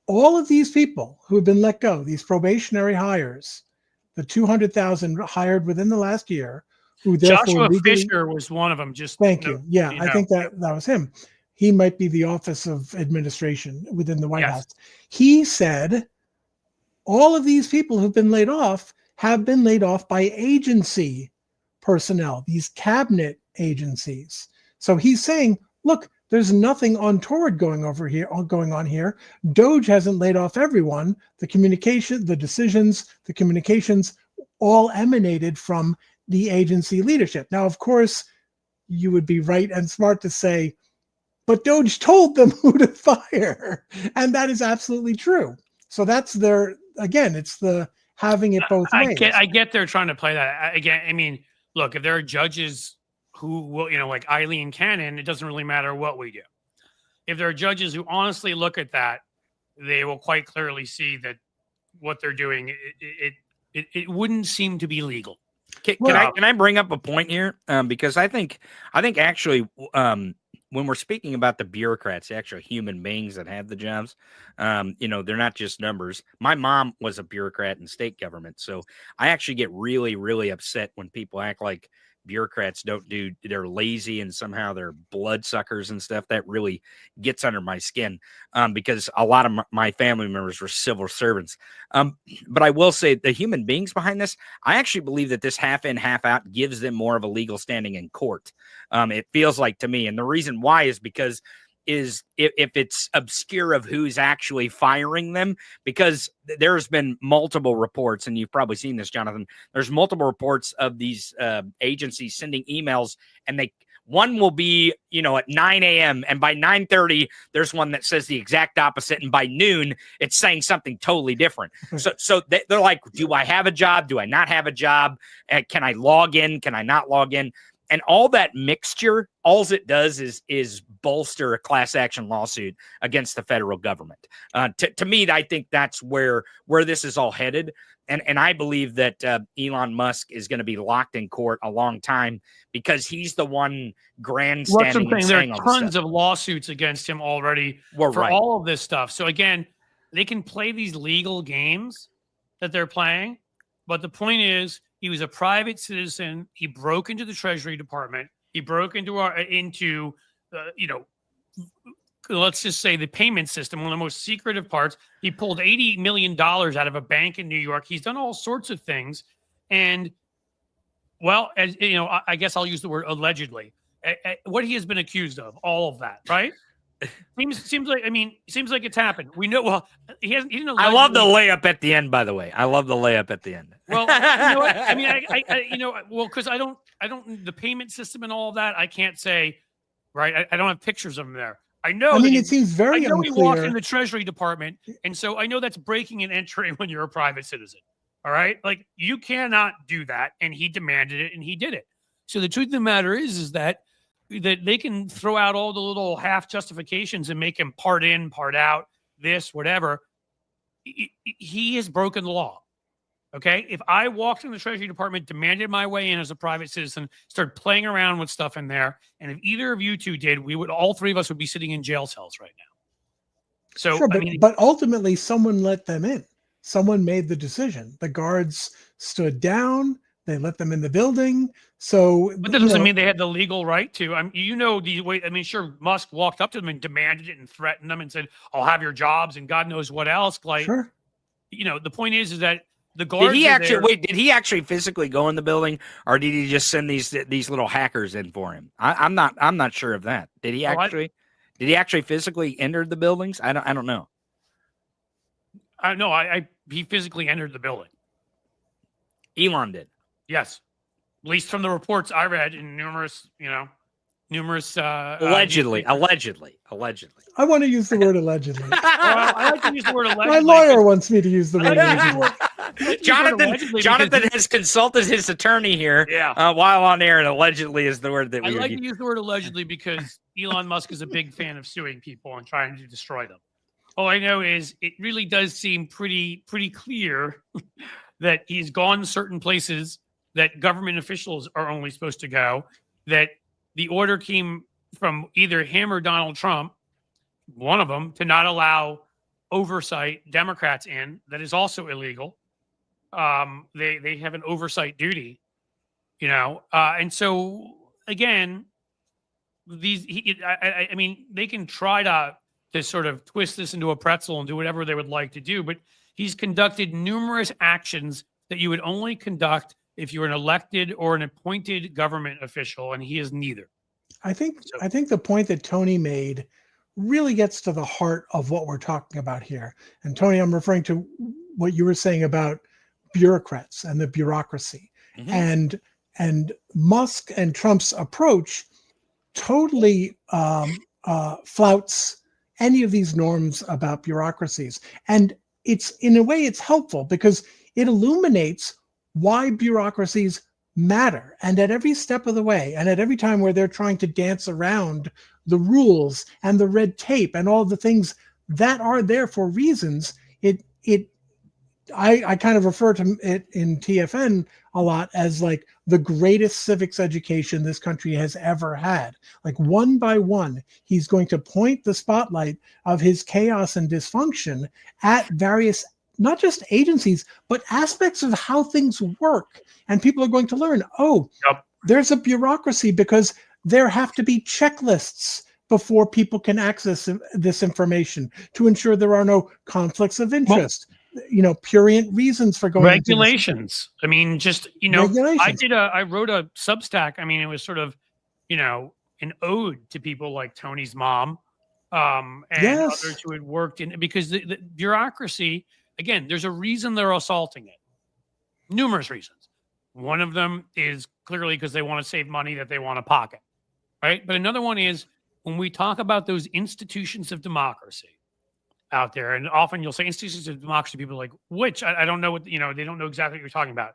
all of these people who have been let go, these probationary hires, the 200,000 hired within the last year, who therefore Joshua legally, Fisher was one of them. Thank you. Yeah, I think that was him. He might be the Office of Administration within the White House. He said, all of these people who've been laid off have been laid off by agency personnel, these cabinet agencies. So he's saying, look, there's nothing untoward going on here. Doge hasn't laid off everyone. The communication, the decisions, the communications all emanated from the agency leadership. Now, of course, you would be right and smart to say, but Doge told them who to fire. And that is absolutely true. So that's it's the having it both ways. I get they're trying to play that. Again, I mean, look, if there are judges who will, like Eileen Cannon, it doesn't really matter what we do. If there are judges who honestly look at that, they will quite clearly see that what they're doing, it wouldn't seem to be legal. Can I bring up a point here? Because I think actually, when we're speaking about the bureaucrats, the actual human beings that have the jobs, they're not just numbers. My mom was a bureaucrat in state government, so I actually get really, really upset when people act like bureaucrats they're lazy and somehow they're bloodsuckers and stuff. That really gets under my skin, because a lot of my family members were civil servants. But I will say the human beings behind this, I actually believe that this half in, half out gives them more of a legal standing in court. It feels like to me. And the reason why is because if it's obscure of who's actually firing them, because there's been multiple reports, and you've probably seen this, Jonathan, there's multiple reports of these agencies sending emails, and one will be, at 9 a.m. and by 9:30, there's one that says the exact opposite. And by noon, it's saying something totally different. So they're like, do I have a job? Do I not have a job? Can I log in? Can I not log in? And all that mixture, all it does is bolster a class action lawsuit against the federal government. To me, I think that's where this is all headed. And I believe that Elon Musk is going to be locked in court a long time because he's the one grandstanding. And there are tons of lawsuits against him already for all of this stuff. So again, they can play these legal games that they're playing. But the point is, he was a private citizen. He broke into the Treasury Department. He broke into let's just say the payment system, one of the most secretive parts. He pulled $80 million out of a bank in New York. He's done all sorts of things. And, well, as you know, I guess I'll use the word allegedly. What he has been accused of, all of that, right? Seems like it's happened. We know. Well, he hasn't. I love the layup at the end. By the way, I love the layup at the end. Well, you know what? I mean, because I don't. The payment system and all of that. I can't say, right? I don't have pictures of him there. I know. I mean, it seems very unclear. He walked in the Treasury Department, and so I know that's breaking and entering when you're a private citizen. All right, like you cannot do that, and he demanded it, and he did it. So the truth of the matter is that they can throw out all the little half justifications and make him part in, part out, this, whatever. He has broken the law. Okay. If I walked in the Treasury Department, demanded my way in as a private citizen, started playing around with stuff in there, and if either of you two did, all three of us would be sitting in jail cells right now. So, sure, but ultimately someone let them in. Someone made the decision. The guards stood down. They let them in the building. So, but that doesn't mean they had the legal right to. Sure, Musk walked up to them and demanded it and threatened them and said, "I'll have your jobs," and God knows what else. Like, sure. The point is that the guards. Did he actually physically go in the building, or did he just send these little hackers in for him? I'm not sure of that. Did he actually physically enter the buildings? I don't know. He physically entered the building. Elon did. Yes, at least from the reports I read in numerous. Allegedly. I want to use the word allegedly. I like to use the word allegedly. My lawyer wants me to use the word allegedly. Jonathan has consulted his attorney here while on air, and allegedly is the word that we like to use the word allegedly because Elon Musk is a big fan of suing people and trying to destroy them. All I know is it really does seem pretty clear that he's gone certain places that government officials are only supposed to go, that the order came from either him or Donald Trump, one of them, to not allow oversight Democrats in. That is also illegal. They have an oversight duty, and so again, they can try to sort of twist this into a pretzel and do whatever they would like to do, but he's conducted numerous actions that you would only conduct if you're an elected or an appointed government official, and he is neither. I think the point that Tony made really gets to the heart of what we're talking about here. And Tony, I'm referring to what you were saying about bureaucrats and the bureaucracy. Mm-hmm. And Musk and Trump's approach totally flouts any of these norms about bureaucracies. And it's, in a way, it's helpful because it illuminates why bureaucracies matter. And at every step of the way, and at every time where they're trying to dance around the rules and the red tape and all the things that are there for reasons, I kind of refer to it in TFN a lot as like the greatest civics education this country has ever had. Like one by one, he's going to point the spotlight of his chaos and dysfunction at various, not just agencies, but aspects of how things work. And people are going to learn, there's a bureaucracy because there have to be checklists before people can access this information to ensure there are no conflicts of interest, prurient reasons for going regulations. I mean, just, regulations. I wrote a Substack. I mean, it was sort of, an ode to people like Tony's mom, and others who had worked in, because the bureaucracy, again, there's a reason they're assaulting it. Numerous reasons. One of them is clearly because they want to save money that they want to pocket, right? But another one is when we talk about those institutions of democracy out there, and often you'll say institutions of democracy, people are like, which? I don't know what, they don't know exactly what you're talking about.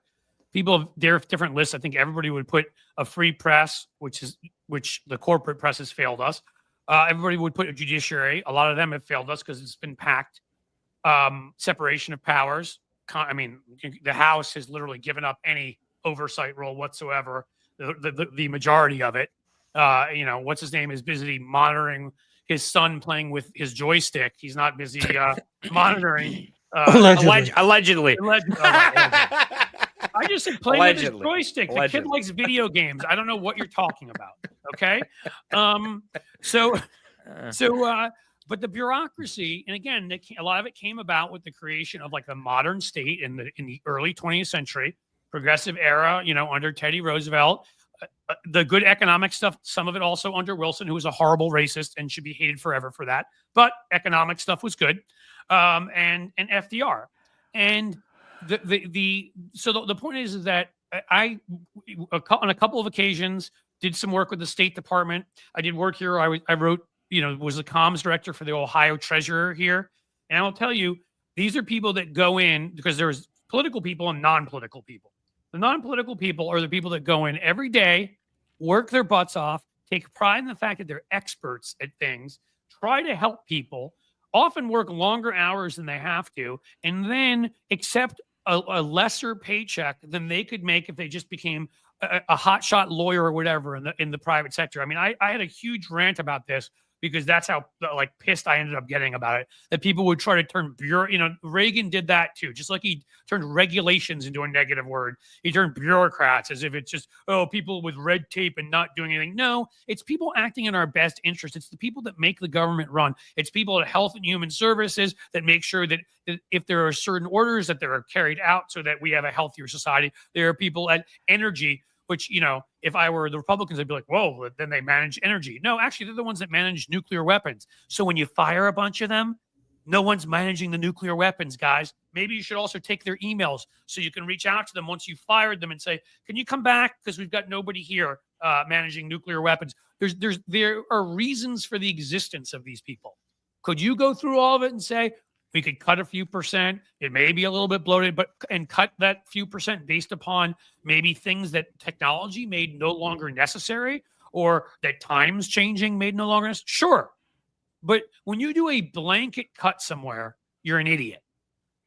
People, there are different lists. I think everybody would put a free press, which the corporate press has failed us. Everybody would put a judiciary. A lot of them have failed us because it's been packed. Separation of powers. I mean, the House has literally given up any oversight role whatsoever. The majority of it. What's his name is busy monitoring his son playing with his joystick. He's not busy monitoring. Allegedly. I just said playing with his joystick. The kid likes video games. I don't know what you're talking about. Okay. But the bureaucracy, and again, a lot of it came about with the creation of like the modern state in the early 20th century, progressive era, under Teddy Roosevelt. The good economic stuff, some of it also under Wilson, who was a horrible racist and should be hated forever for that. But economic stuff was good, and FDR, and the point is that I on a couple of occasions did some work with the State Department. I did work here. I wrote, was the comms director for the Ohio Treasurer here, and I will tell you, these are people that go in because there's political people and non-political people. The non-political people are the people that go in every day, work their butts off, take pride in the fact that they're experts at things, try to help people, often work longer hours than they have to, and then accept a lesser paycheck than they could make if they just became a hotshot lawyer or whatever in the private sector. I mean, I had a huge rant about this because that's how pissed I ended up getting about it, that people would try to turn Reagan did that too. Just like he turned regulations into a negative word. He turned bureaucrats as if it's just, people with red tape and not doing anything. No, it's people acting in our best interest. It's the people that make the government run. It's people at Health and Human Services that make sure that if there are certain orders that they're carried out so that we have a healthier society. There are people at Energy, which, if I were the Republicans, I'd be like, whoa, then they manage energy. No, actually, they're the ones that manage nuclear weapons. So when you fire a bunch of them, no one's managing the nuclear weapons, guys. Maybe you should also take their emails so you can reach out to them once you fired them and say, can you come back? Because we've got nobody here managing nuclear weapons. There are reasons for the existence of these people. Could you go through all of it and say, we could cut a few percent. It may be a little bit bloated, and cut that few percent based upon maybe things that technology made no longer necessary, or that times changing made no longer necessary. Sure. But when you do a blanket cut somewhere, you're an idiot.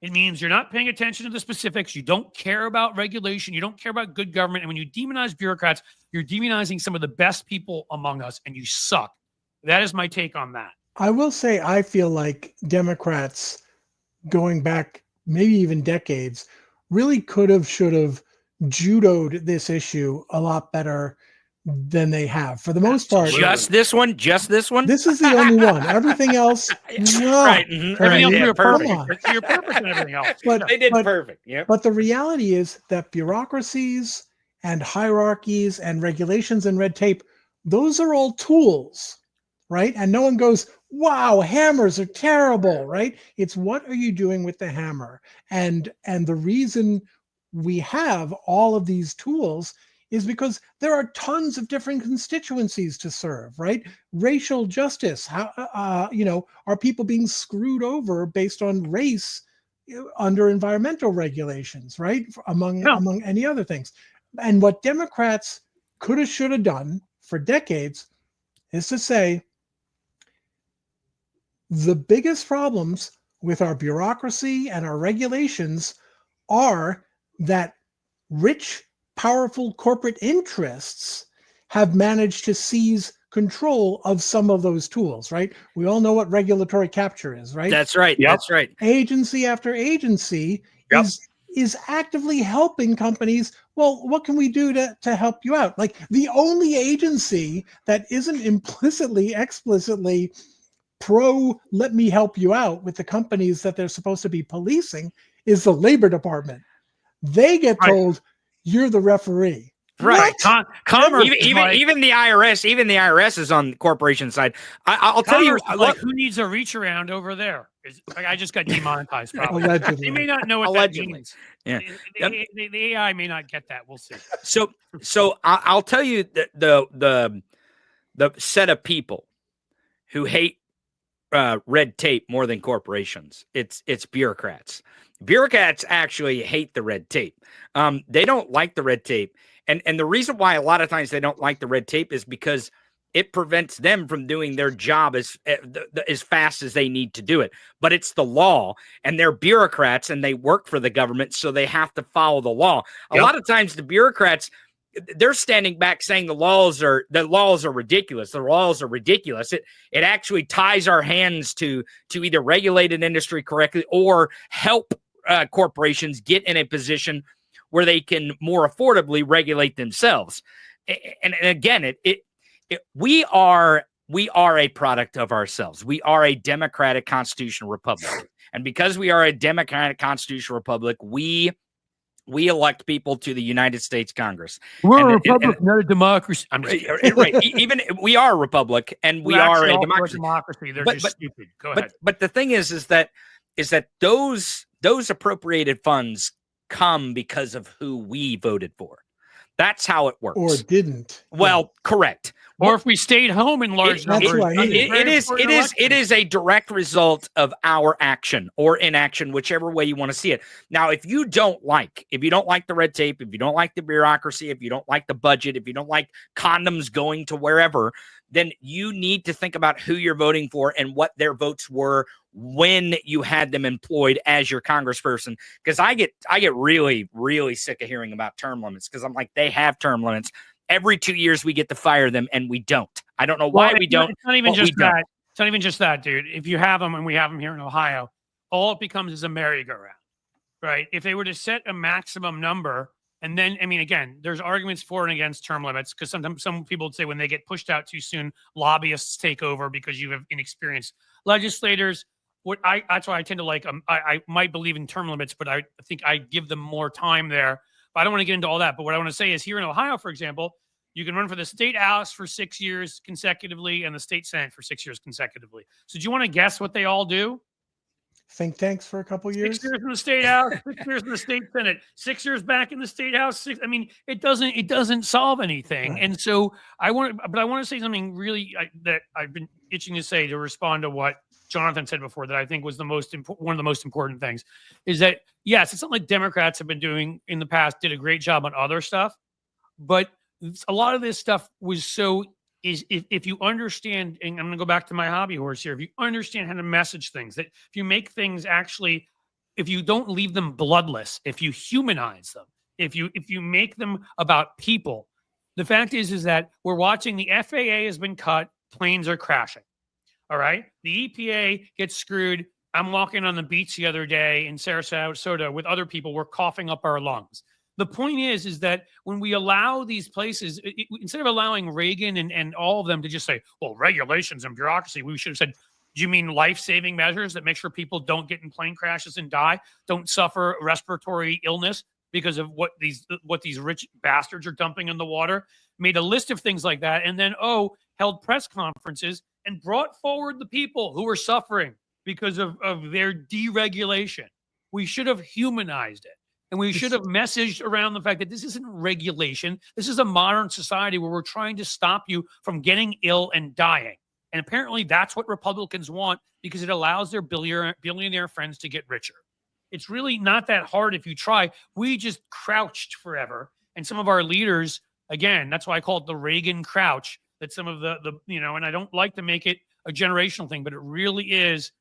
It means you're not paying attention to the specifics. You don't care about regulation. You don't care about good government. And when you demonize bureaucrats, you're demonizing some of the best people among us, and you suck. That is my take on that. I will say I feel like Democrats, going back maybe even decades, really should have judoed this issue a lot better than they have. For the most part. Just this one? This is the only one. Everything else, no. Right. Mm-hmm. Everything else, You're perfect. You're perfect in everything else. They did perfect. Yeah. But the reality is that bureaucracies and hierarchies and regulations and red tape, those are all tools, right? And no one goes, wow, hammers are terrible, right? It's what are you doing with the hammer? And the reason we have all of these tools is because there are tons of different constituencies to serve, right? Racial justice, how are people being screwed over based on race under environmental regulations, right? Among any other things. And what Democrats could have, should have done for decades is to say, the biggest problems with our bureaucracy and our regulations are that rich, powerful corporate interests have managed to seize control of some of those tools, right? We all know what regulatory capture is, right? That's right. Yep. That's right. Agency after agency is actively helping companies. Well, what can we do to help you out? Like, the only agency that isn't implicitly, explicitly let me help you out with the companies that they're supposed to be policing is the Labor Department. They get told, you're the referee. Right. Commerce, even the IRS is on the corporation side. I'll tell you, like, who needs a reach around over there? I just got demonetized. Probably. Allegedly. They may not know what Allegedly. that means. Yeah. The AI may not get that. We'll see. So I'll tell you the set of people who hate red tape more than corporations. It's bureaucrats. Bureaucrats actually hate the red tape. They don't like the red tape. And the reason why a lot of times they don't like the red tape is because it prevents them from doing their job as fast as they need to do it. But it's the law, and they're bureaucrats, and they work for the government, so they have to follow the law. A lot of times the bureaucrats, they're standing back saying the laws are ridiculous. The laws are ridiculous. It actually ties our hands to either regulate an industry correctly or help corporations get in a position where they can more affordably regulate themselves. And again, we are a product of ourselves. We are a democratic constitutional republic. And because we are a democratic constitutional republic, we elect people to the United States Congress. We're a republic, not a democracy. I'm just right. Even we are a republic, and we are a democracy. They're just stupid. Go ahead. But the thing is that those appropriated funds come because of who we voted for. That's how it works. Or didn't. Well, correct. Or if we stayed home in large numbers. It is a direct result of our action or inaction, whichever way you want to see it. Now, if you don't like the red tape, if you don't like the bureaucracy, if you don't like the budget, if you don't like condoms going to wherever, then you need to think about who you're voting for and what their votes were when you had them employed as your congressperson. Because I get really, really sick of hearing about term limits, because I'm like, they have term limits. Every 2 years we get to fire them, and we don't. I don't know why we don't. It's not even just that. It's not even just that, dude. If you have them, and we have them here in Ohio, all it becomes is a merry-go-round, right? If they were to set a maximum number, and then, I mean, again, there's arguments for and against term limits, because sometimes some people would say when they get pushed out too soon, lobbyists take over because you have inexperienced legislators. That's why I tend to like, I might believe in term limits, but I think I give them more time there. But I don't want to get into all that. But what I want to say is, here in Ohio, for example, you can run for the state house for 6 years consecutively and the state senate for 6 years consecutively. So do you want to guess what they all do? Think tanks for a couple years. 6 years in the state house, 6 years in the state senate, 6 years back in the state house. I mean, it doesn't solve anything. Right. And so I want to say something really that I've been itching to say, to respond to what Jonathan said before, that I think was one of the most important things, is that, yes, it's not like Democrats have been doing in the past, did a great job on other stuff, but a lot of this stuff if you understand, and I'm going to go back to my hobby horse here, if you understand how to message things, that if you make things actually, if you don't leave them bloodless, if you humanize them, if you make them about people, the fact is that we're watching, the FAA has been cut, planes are crashing. All right. The EPA gets screwed. I'm walking on the beach the other day in Sarasota with other people. We're coughing up our lungs. The point is that when we allow these places, instead of allowing Reagan and all of them to just say, well, regulations and bureaucracy, we should have said, do you mean life-saving measures that make sure people don't get in plane crashes and die, don't suffer respiratory illness because of what these rich bastards are dumping in the water? Made a list of things like that, and then held press conferences and brought forward the people who were suffering because of their deregulation. We should have humanized it. And we should have messaged around the fact that this isn't regulation. This is a modern society where we're trying to stop you from getting ill and dying. And apparently that's what Republicans want, because it allows their billionaire friends to get richer. It's really not that hard if you try. We just crouched forever. And some of our leaders, again, that's why I call it the Reagan crouch, that some of the and I don't like to make it a generational thing, but it really is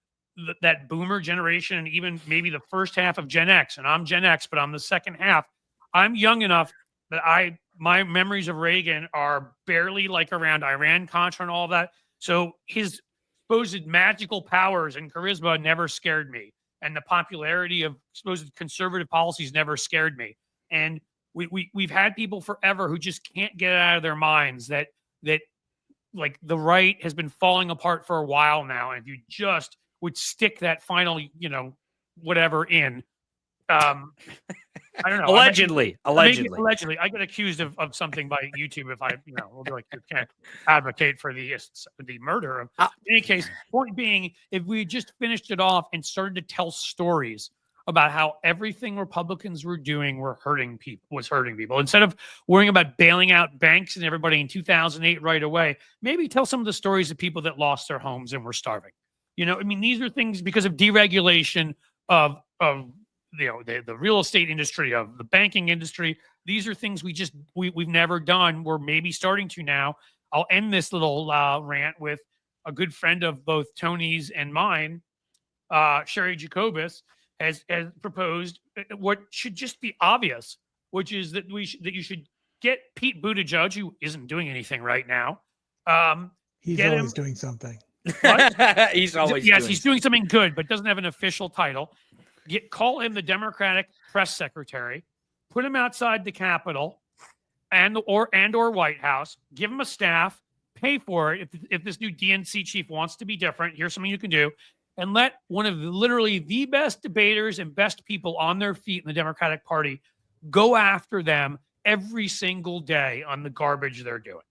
that boomer generation, and even maybe the first half of Gen X. And I'm Gen X, but I'm the second half. I'm young enough that my memories of Reagan are barely like around Iran-Contra and all that. So his supposed magical powers and charisma never scared me. and the popularity of supposed conservative policies never scared me. And we've had people forever who just can't get it out of their minds that like the right has been falling apart for a while now. And if you just would stick that final, whatever in, I don't know. Allegedly. Allegedly. I get accused of something by YouTube if we'll be like, you can't advocate for the murder of. In any case, point being, if we just finished it off and started to tell stories about how everything Republicans were doing was hurting people. Instead of worrying about bailing out banks and everybody in 2008 right away, maybe tell some of the stories of people that lost their homes and were starving. These are things because of deregulation of the real estate industry, of the banking industry. These are things we've never done. We're maybe starting to now. I'll end this little rant with a good friend of both Tony's and mine, Sherry Jacobus, has proposed what should just be obvious, which is that you should get Pete Buttigieg, who isn't doing anything right now. He's always doing something. He's always he's doing something good, but doesn't have an official title. Call him the Democratic press secretary, put him outside the Capitol or White House, give him a staff, pay for it. If this new DNC chief wants to be different, here's something you can do. And let one of literally the best debaters and best people on their feet in the Democratic Party go after them every single day on the garbage they're doing.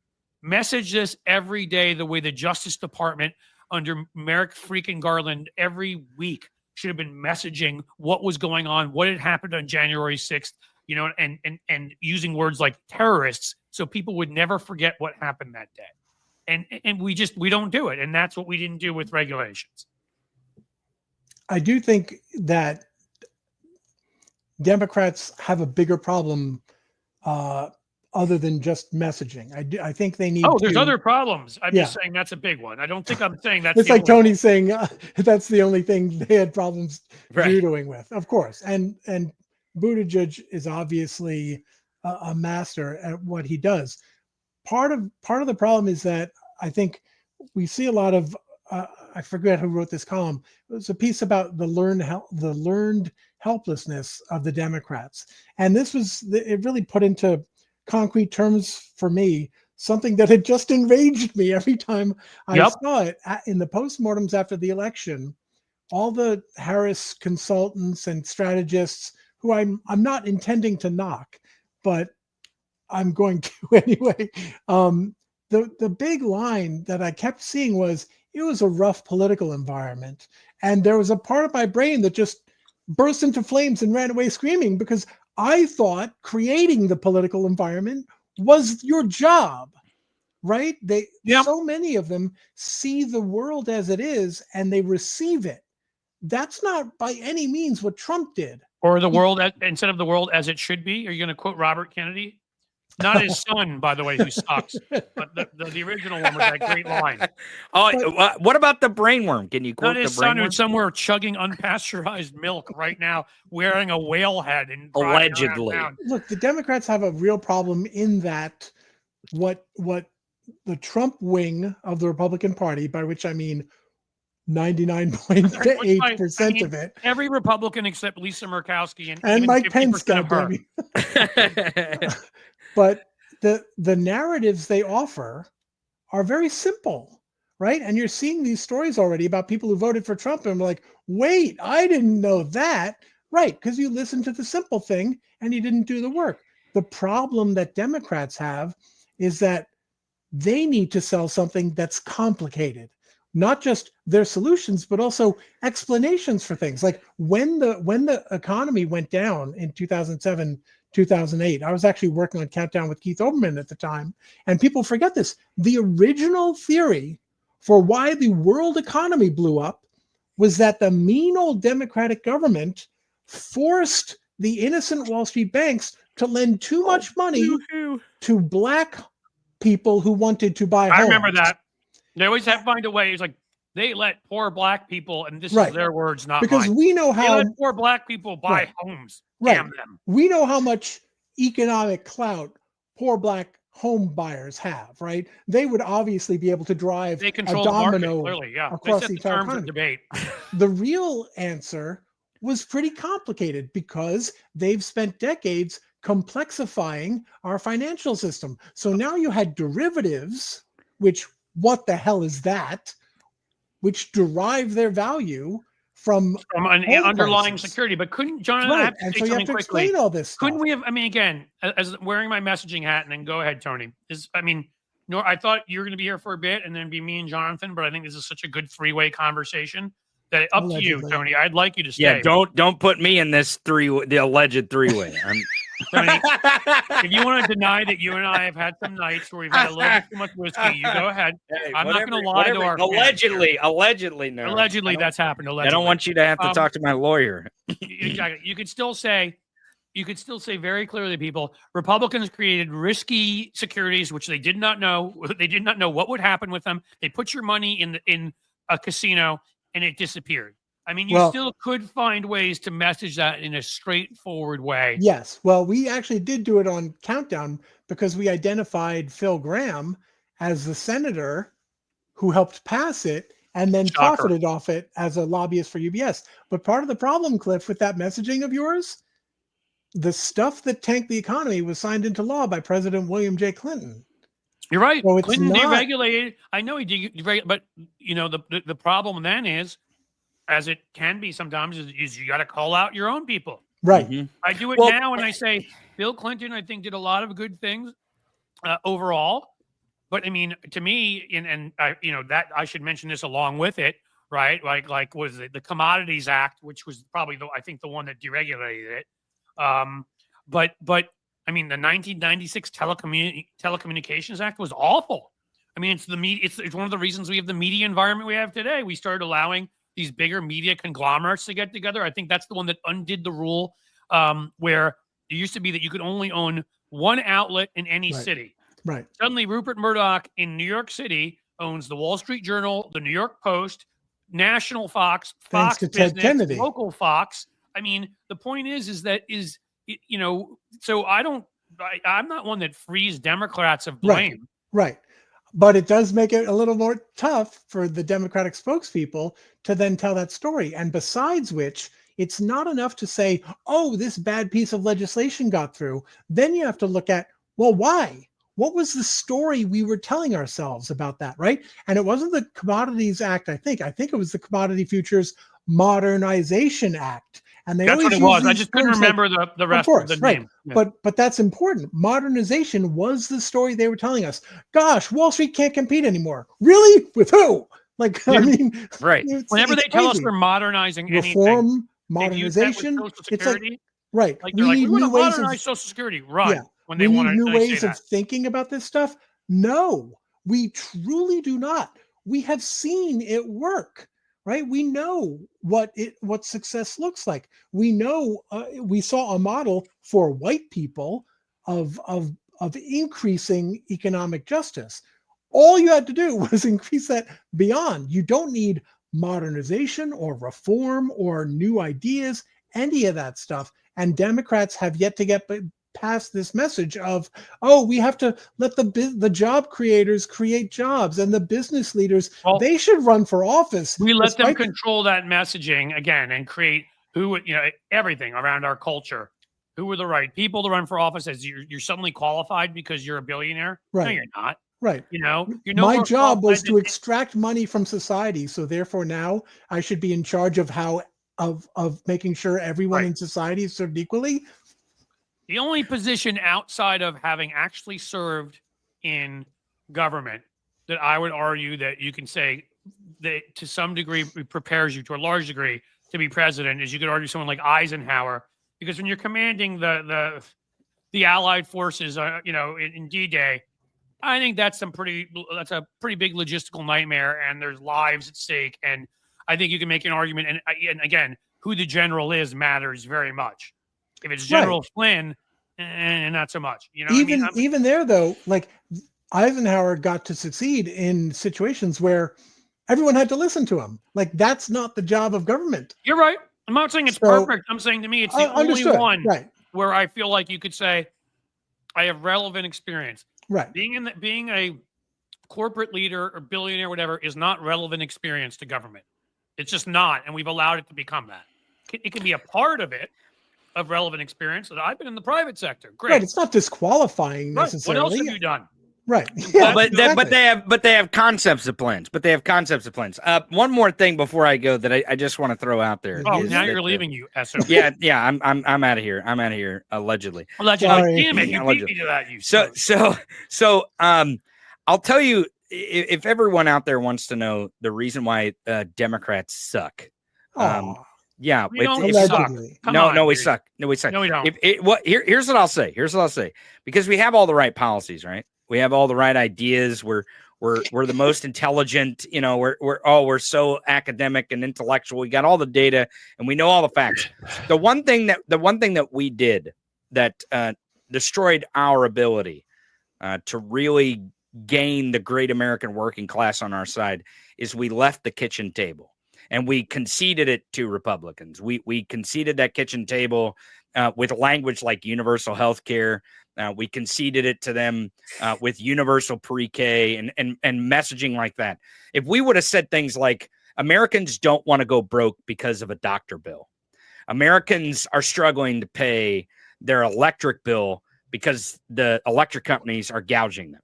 Message this every day the way the Justice Department under Merrick freaking Garland every week should have been messaging what was going on, what had happened on January 6th, and using words like terrorists so people would never forget what happened that day. And we don't do it. And that's what we didn't do with regulations. I do think that Democrats have a bigger problem other than just messaging. I think they need. There's other problems. I'm just saying that's a big one. I don't think I'm saying that's. It's like Tony saying that's the only thing they had problems doing with. Of course, and Buttigieg is obviously a master at what he does. Part of the problem is that I think we see a lot of. I forget who wrote this column. It was a piece about the learned helplessness of the Democrats, and it really put into concrete terms for me something that had just enraged me every time I saw it in the postmortems after the election. All the Harris consultants and strategists, who I'm not intending to knock, but I'm going to anyway. The big line that I kept seeing was, it was a rough political environment. And there was a part of my brain that just burst into flames and ran away screaming, because I thought creating the political environment was your job, right? So many of them see the world as it is and they receive it. That's not by any means what Trump did. Or the world, instead of the world as it should be. Are you going to quote Robert Kennedy? Not his son, by the way, who sucks, but the original one with that great line. What about the brainworm? Can you quote not his the son brainworm? who's somewhere chugging unpasteurized milk right now, wearing a whale head and allegedly. Look, the Democrats have a real problem in that what the Trump wing of the Republican Party, by which I mean 99.8% of it. Every Republican except Lisa Murkowski and Mike Pence, of her. But the narratives they offer are very simple, right? And you're seeing these stories already about people who voted for Trump and were like, wait, I didn't know that. Right, because you listened to the simple thing and you didn't do the work. The problem that Democrats have is that they need to sell something that's complicated. Not just their solutions, but also explanations for things. Like when the economy went down in 2007, 2008, I was actually working on Countdown with Keith Olbermann at the time, and people forget this. The original theory for why the world economy blew up was that the mean old Democratic government forced the innocent Wall Street banks to lend too much money to black people who wanted to buy homes. I remember that. They always have to find a way. It's like they let poor black people, and this is their words, not because mine. We know how they let poor black people buy homes. Right. Damn them. We know how much economic clout poor black home buyers have, right? They would obviously be able to drive they control a domino the market, clearly, across they set the the terms economy. of debate. The real answer was pretty complicated because they've spent decades complexifying our financial system. So now you had derivatives, which what the hell is that? Which derive their value from an home underlying prices. security. But couldn't, John, I Right. have to And say so you have something to quickly. explain all this stuff. Couldn't we have, I mean, again, as wearing my messaging hat, and then go ahead, Tony, no, I thought you were going to be here for a bit and then be me and Jonathan, but I think this is such a good three-way conversation that up to you, Allegedly. Tony. I'd like you to stay. Yeah, don't put me in this the alleged three-way. Tony, if you want to deny that you and I have had some nights where we've had a little bit too much whiskey, you go ahead. Hey, I'm not going to lie to our allegedly, fans. Allegedly, that's happened. Allegedly. I don't want you to have to talk to my lawyer. Exactly. You could still say very clearly, people, Republicans created risky securities, which they did not know. They did not know what would happen with them. They put your money in a casino and it disappeared. I mean, you still could find ways to message that in a straightforward way. Yes. Well, we actually did do it on Countdown because we identified Phil Gramm as the senator who helped pass it and then profited off it as a lobbyist for UBS. But part of the problem, Cliff, with that messaging of yours, the stuff that tanked the economy was signed into law by President William J. Clinton. You're right. So Clinton deregulated. I know he deregulated, but you know the problem then is, as it can be sometimes, is you got to call out your own people. Right. Mm-hmm. I do it now, and I say Bill Clinton, I think, did a lot of good things overall. But I mean, to me, and I, that I should mention this along with it, right? Like was it the Commodities Act, which was probably I think the one that deregulated it. But I mean, the 1996 Telecommunications Act was awful. I mean, it's one of the reasons we have the media environment we have today. We started allowing these bigger media conglomerates to get together. I think that's the one that undid the rule, where it used to be that you could only own one outlet in any city. Right. Suddenly, Rupert Murdoch in New York City owns the Wall Street Journal, the New York Post, National Fox, Fox Business, local Fox. I mean, the point is that so I'm not one that frees Democrats of blame. Right. But it does make it a little more tough for the Democratic spokespeople to then tell that story. And besides which, it's not enough to say, oh, this bad piece of legislation got through. Then you have to look at, well, why? What was the story we were telling ourselves about that, right? And it wasn't the Commodities Act, I think it was the Commodity Futures Modernization Act. And that's what it was. I just couldn't remember the rest of the name. Yeah. But that's important. Modernization was the story they were telling us. Gosh, Wall Street can't compete anymore. Really? With who? Like, I mean, right. Whenever they tell us they're modernizing reform, anything, modernization, it's like, right. We want to modernize Social Security, right? Yeah. When they want new ways of thinking about this stuff. No, we truly do not. We have seen it work. Right, we know what success looks like. We know we saw a model for white people of increasing economic justice. All you had to do was increase that beyond. You don't need modernization or reform or new ideas, any of that stuff. And Democrats have yet to get past this message of, oh, we have to let the job creators create jobs, and the business leaders, they should run for office. We let them control that messaging again and create everything around our culture. Who are the right people to run for office? As you're suddenly qualified because you're a billionaire? Right. No, you're not. Right. My job was to extract money from society, so therefore now I should be in charge of making sure everyone in society is served equally. The only position outside of having actually served in government that I would argue that you can say that to some degree prepares you to a large degree to be president is you could argue someone like Eisenhower, because when you're commanding the Allied forces, in D-Day, I think that's a pretty big logistical nightmare, and there's lives at stake. And I think you can make an argument. And again, who the general is matters very much. If it's General Flynn, and not so much, Even there though, like Eisenhower got to succeed in situations where everyone had to listen to him. Like that's not the job of government. You're right. I'm not saying it's perfect. I'm saying to me, it's the only one where I feel like you could say I have relevant experience. Right. Being a corporate leader or billionaire, whatever, is not relevant experience to government. It's just not, and we've allowed it to become that. it can be a part of it, of relevant experience. That I've been in the private sector. Great. Right. It's not disqualifying Right. necessarily. What else have you done? Right. Well, but they have concepts of plans. One more thing before I go that I just want to throw out there. Oh, now you're leaving you, SO. Yeah, I'm out of here. I'm out of here allegedly. Sorry. Damn it, you beat me to that. You So I'll tell you, if everyone out there wants to know the reason why Democrats suck. Yeah, we don't it's suck. No, we suck. No, we suck. No, we don't. Here's what I'll say. Because we have all the right policies, right? We have all the right ideas. We're the most intelligent. You know, we're so academic and intellectual. We got all the data and we know all the facts. The one thing that we did that destroyed our ability to really gain the great American working class on our side is we left the kitchen table and we conceded it to Republicans. We conceded that kitchen table with language like universal health care. We conceded it to them with universal pre-K and messaging like that. If we would have said things like Americans don't want to go broke because of a doctor bill. Americans are struggling to pay their electric bill because the electric companies are gouging them.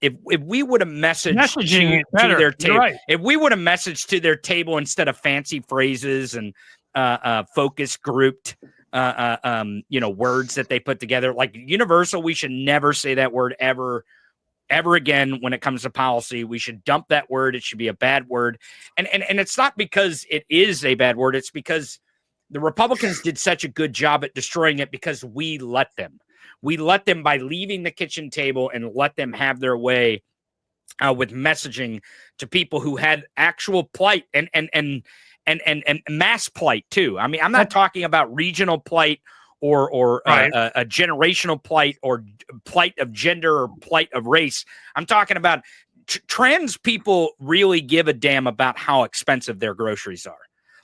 If we would have messaged to their table, right. If we would have messaged to their table instead of fancy phrases and focus grouped words that they put together, like universal, we should never say that word ever again when it comes to policy. We should dump that word. It should be a bad word. And it's not because it is a bad word. It's because the Republicans did such a good job at destroying it because we let them. We let them by leaving the kitchen table and let them have their way with messaging to people who had actual plight and mass plight too. I mean, I'm not talking about regional plight or right. A generational plight or plight of gender or plight of race. I'm talking about trans people really give a damn about how expensive their groceries are.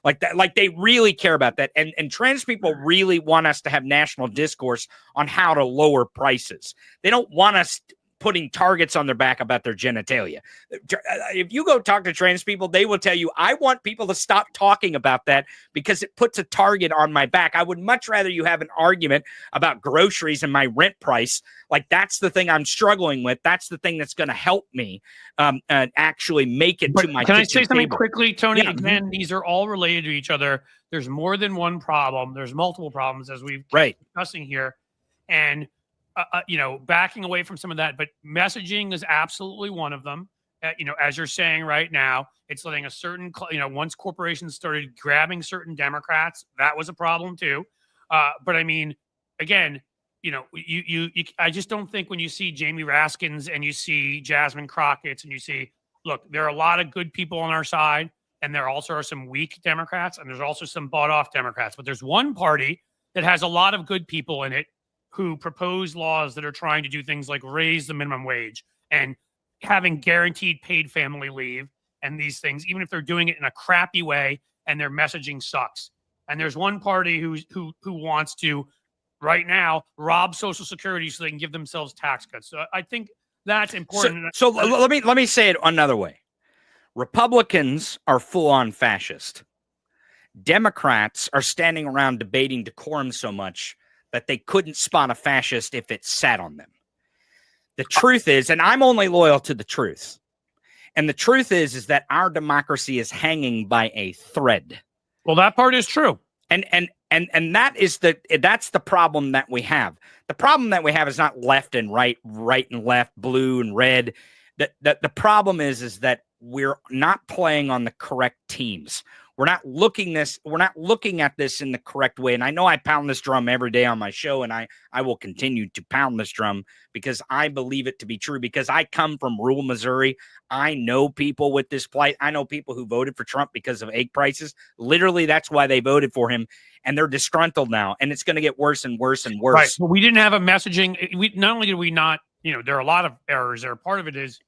Like that, like they really care about that. And trans people really want us to have national discourse on how to lower prices. They don't want us putting targets on their back about their genitalia. If you go talk to trans people, they will tell you, I want people to stop talking about that because it puts a target on my back. I would much rather you have an argument about groceries and my rent price. Like that's the thing I'm struggling with. That's the thing that's going to help me actually make it to my Can I say something table. quickly, Tony? Yeah. Again, these are all related to each other. There's more than one problem. There's multiple problems as we've been discussing here. And backing away from some of that, but messaging is absolutely one of them. As you're saying right now, it's letting a certain, once corporations started grabbing certain Democrats, that was a problem too. But I mean, again, I just don't think when you see Jamie Raskins and you see Jasmine Crockett's and you see, look, there are a lot of good people on our side, and there also are some weak Democrats, and there's also some bought off Democrats. But there's one party that has a lot of good people in it who propose laws that are trying to do things like raise the minimum wage and having guaranteed paid family leave and these things, even if they're doing it in a crappy way and their messaging sucks. And there's one party who wants to right now rob Social Security so they can give themselves tax cuts. So I think that's important. So let me say it another way. Republicans are full on fascist. Democrats are standing around debating decorum so much that they couldn't spot a fascist if it sat on them. The truth is, and I'm only loyal to the truth, and the truth is that our democracy is hanging by a thread. Well, that part is true. And that's the problem that we have. The problem that we have is not left and right and left, blue and red. The problem is that we're not playing on the correct teams. We're not looking at this in the correct way. And I know I pound this drum every day on my show, and I will continue to pound this drum because I believe it to be true, because I come from rural Missouri. I know people with this plight. I know people who voted for Trump because of egg prices. Literally, that's why they voted for him. And they're disgruntled now. And it's going to get worse and worse and worse. Right. But we didn't have a messaging. Not only did we not, there are a lot of errors there. Part of it is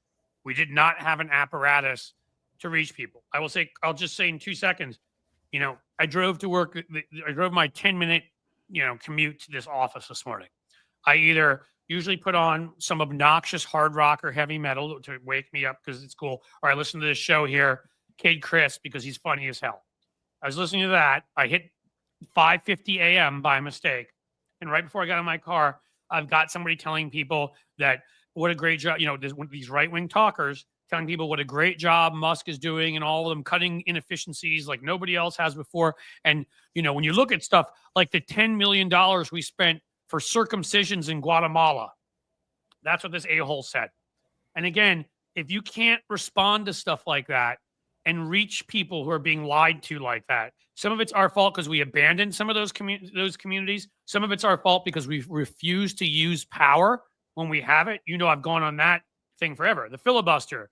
we did not have an apparatus to reach people. I'll just say in 2 seconds, I drove to work. I drove my 10-minute, commute to this office this morning. I either usually put on some obnoxious hard rock or heavy metal to wake me up because it's cool, or I listen to this show here, Kid Chris, because he's funny as hell. I was listening to that. I hit 5:50 a.m. by mistake. And right before I got in my car, I've got somebody telling people that what a great job, these right-wing talkers telling people what a great job Musk is doing and all of them cutting inefficiencies like nobody else has before. And, when you look at stuff like the $10 million we spent for circumcisions in Guatemala, that's what this a-hole said. And again, if you can't respond to stuff like that and reach people who are being lied to like that, some of it's our fault because we abandoned some of those communities. Some of it's our fault because we refuse to use power when we have it. I've gone on that thing forever. The filibuster,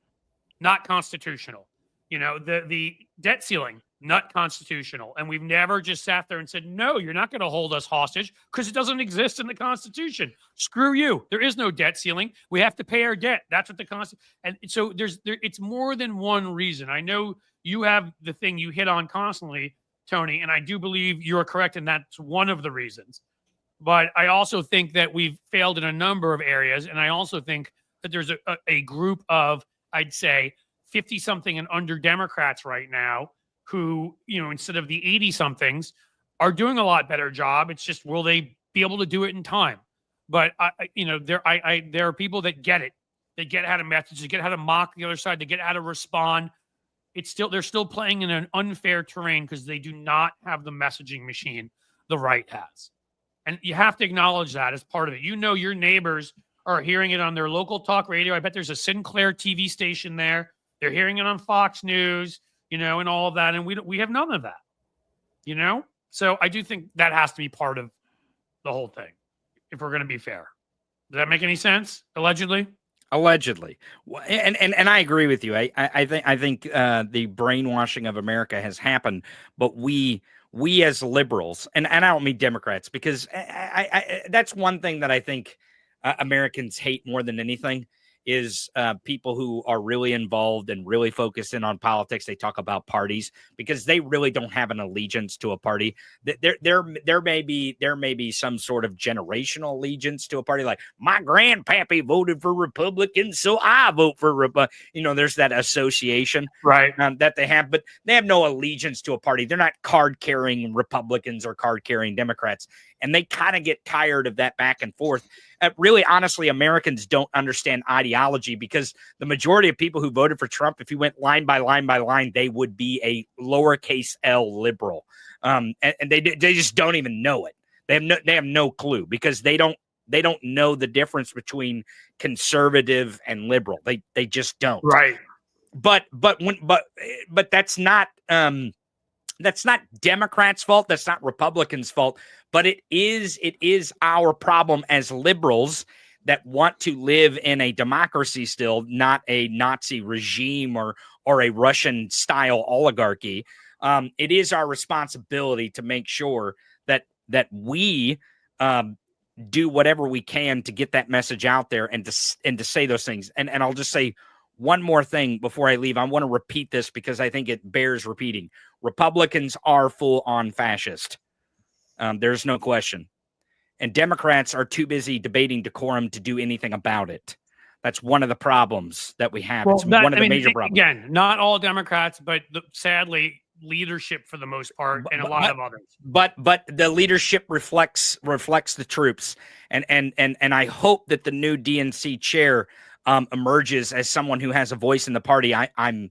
not constitutional. The debt ceiling, not constitutional. And we've never just sat there and said, no, you're not going to hold us hostage because it doesn't exist in the Constitution. Screw you. There is no debt ceiling. We have to pay our debt. That's what the Constitution. And so it's more than one reason. I know you have the thing you hit on constantly, Tony, and I do believe you're correct, and that's one of the reasons. But I also think that we've failed in a number of areas, and I also think that there's a group of, I'd say, 50-something and under Democrats right now who, instead of the 80-somethings, are doing a lot better job. It's just, will they be able to do it in time? But there are people that get it. They get how to message, they get how to mock the other side, they get how to respond. They're still playing in an unfair terrain because they do not have the messaging machine the right has. And you have to acknowledge that as part of it. Your neighbors are hearing it on their local talk radio. I bet there's a Sinclair TV station there. They're hearing it on Fox News, and all of that. And we have none of that, So I do think that has to be part of the whole thing, if we're going to be fair. Does that make any sense? Allegedly, and I agree with you. I think the brainwashing of America has happened, but we as liberals, and I don't mean Democrats, because I that's one thing that I think Americans hate more than anything is people who are really involved and really focused in on politics. They talk about parties because they really don't have an allegiance to a party. There may be some sort of generational allegiance to a party, like my grandpappy voted for Republicans, so I vote for Republican. There's that association, right, that they have, but they have no allegiance to a party. They're not card-carrying Republicans or card-carrying Democrats, and they kind of get tired of that back and forth. Really, honestly, Americans don't understand ideology because the majority of people who voted for Trump, if you went line by line by line, they would be a lowercase L liberal, and they just don't even know it. They have no clue because they don't know the difference between conservative and liberal. They just don't. Right. But that's not Democrats' fault. That's not Republicans' fault. But it is our problem as liberals that want to live in a democracy still, not a Nazi regime or a Russian style oligarchy. It is our responsibility to make sure that we do whatever we can to get that message out there and to say those things. And I'll just say one more thing before I leave. I want to repeat this because I think it bears repeating. Republicans are full on fascist. There's no question. And Democrats are too busy debating decorum to do anything about it. That's one of the problems that we have. It's one of the major problems. Again, not all Democrats, but sadly, leadership for the most part, and a lot of others. But the leadership reflects the troops. And I hope that the new DNC chair emerges as someone who has a voice in the party. I'm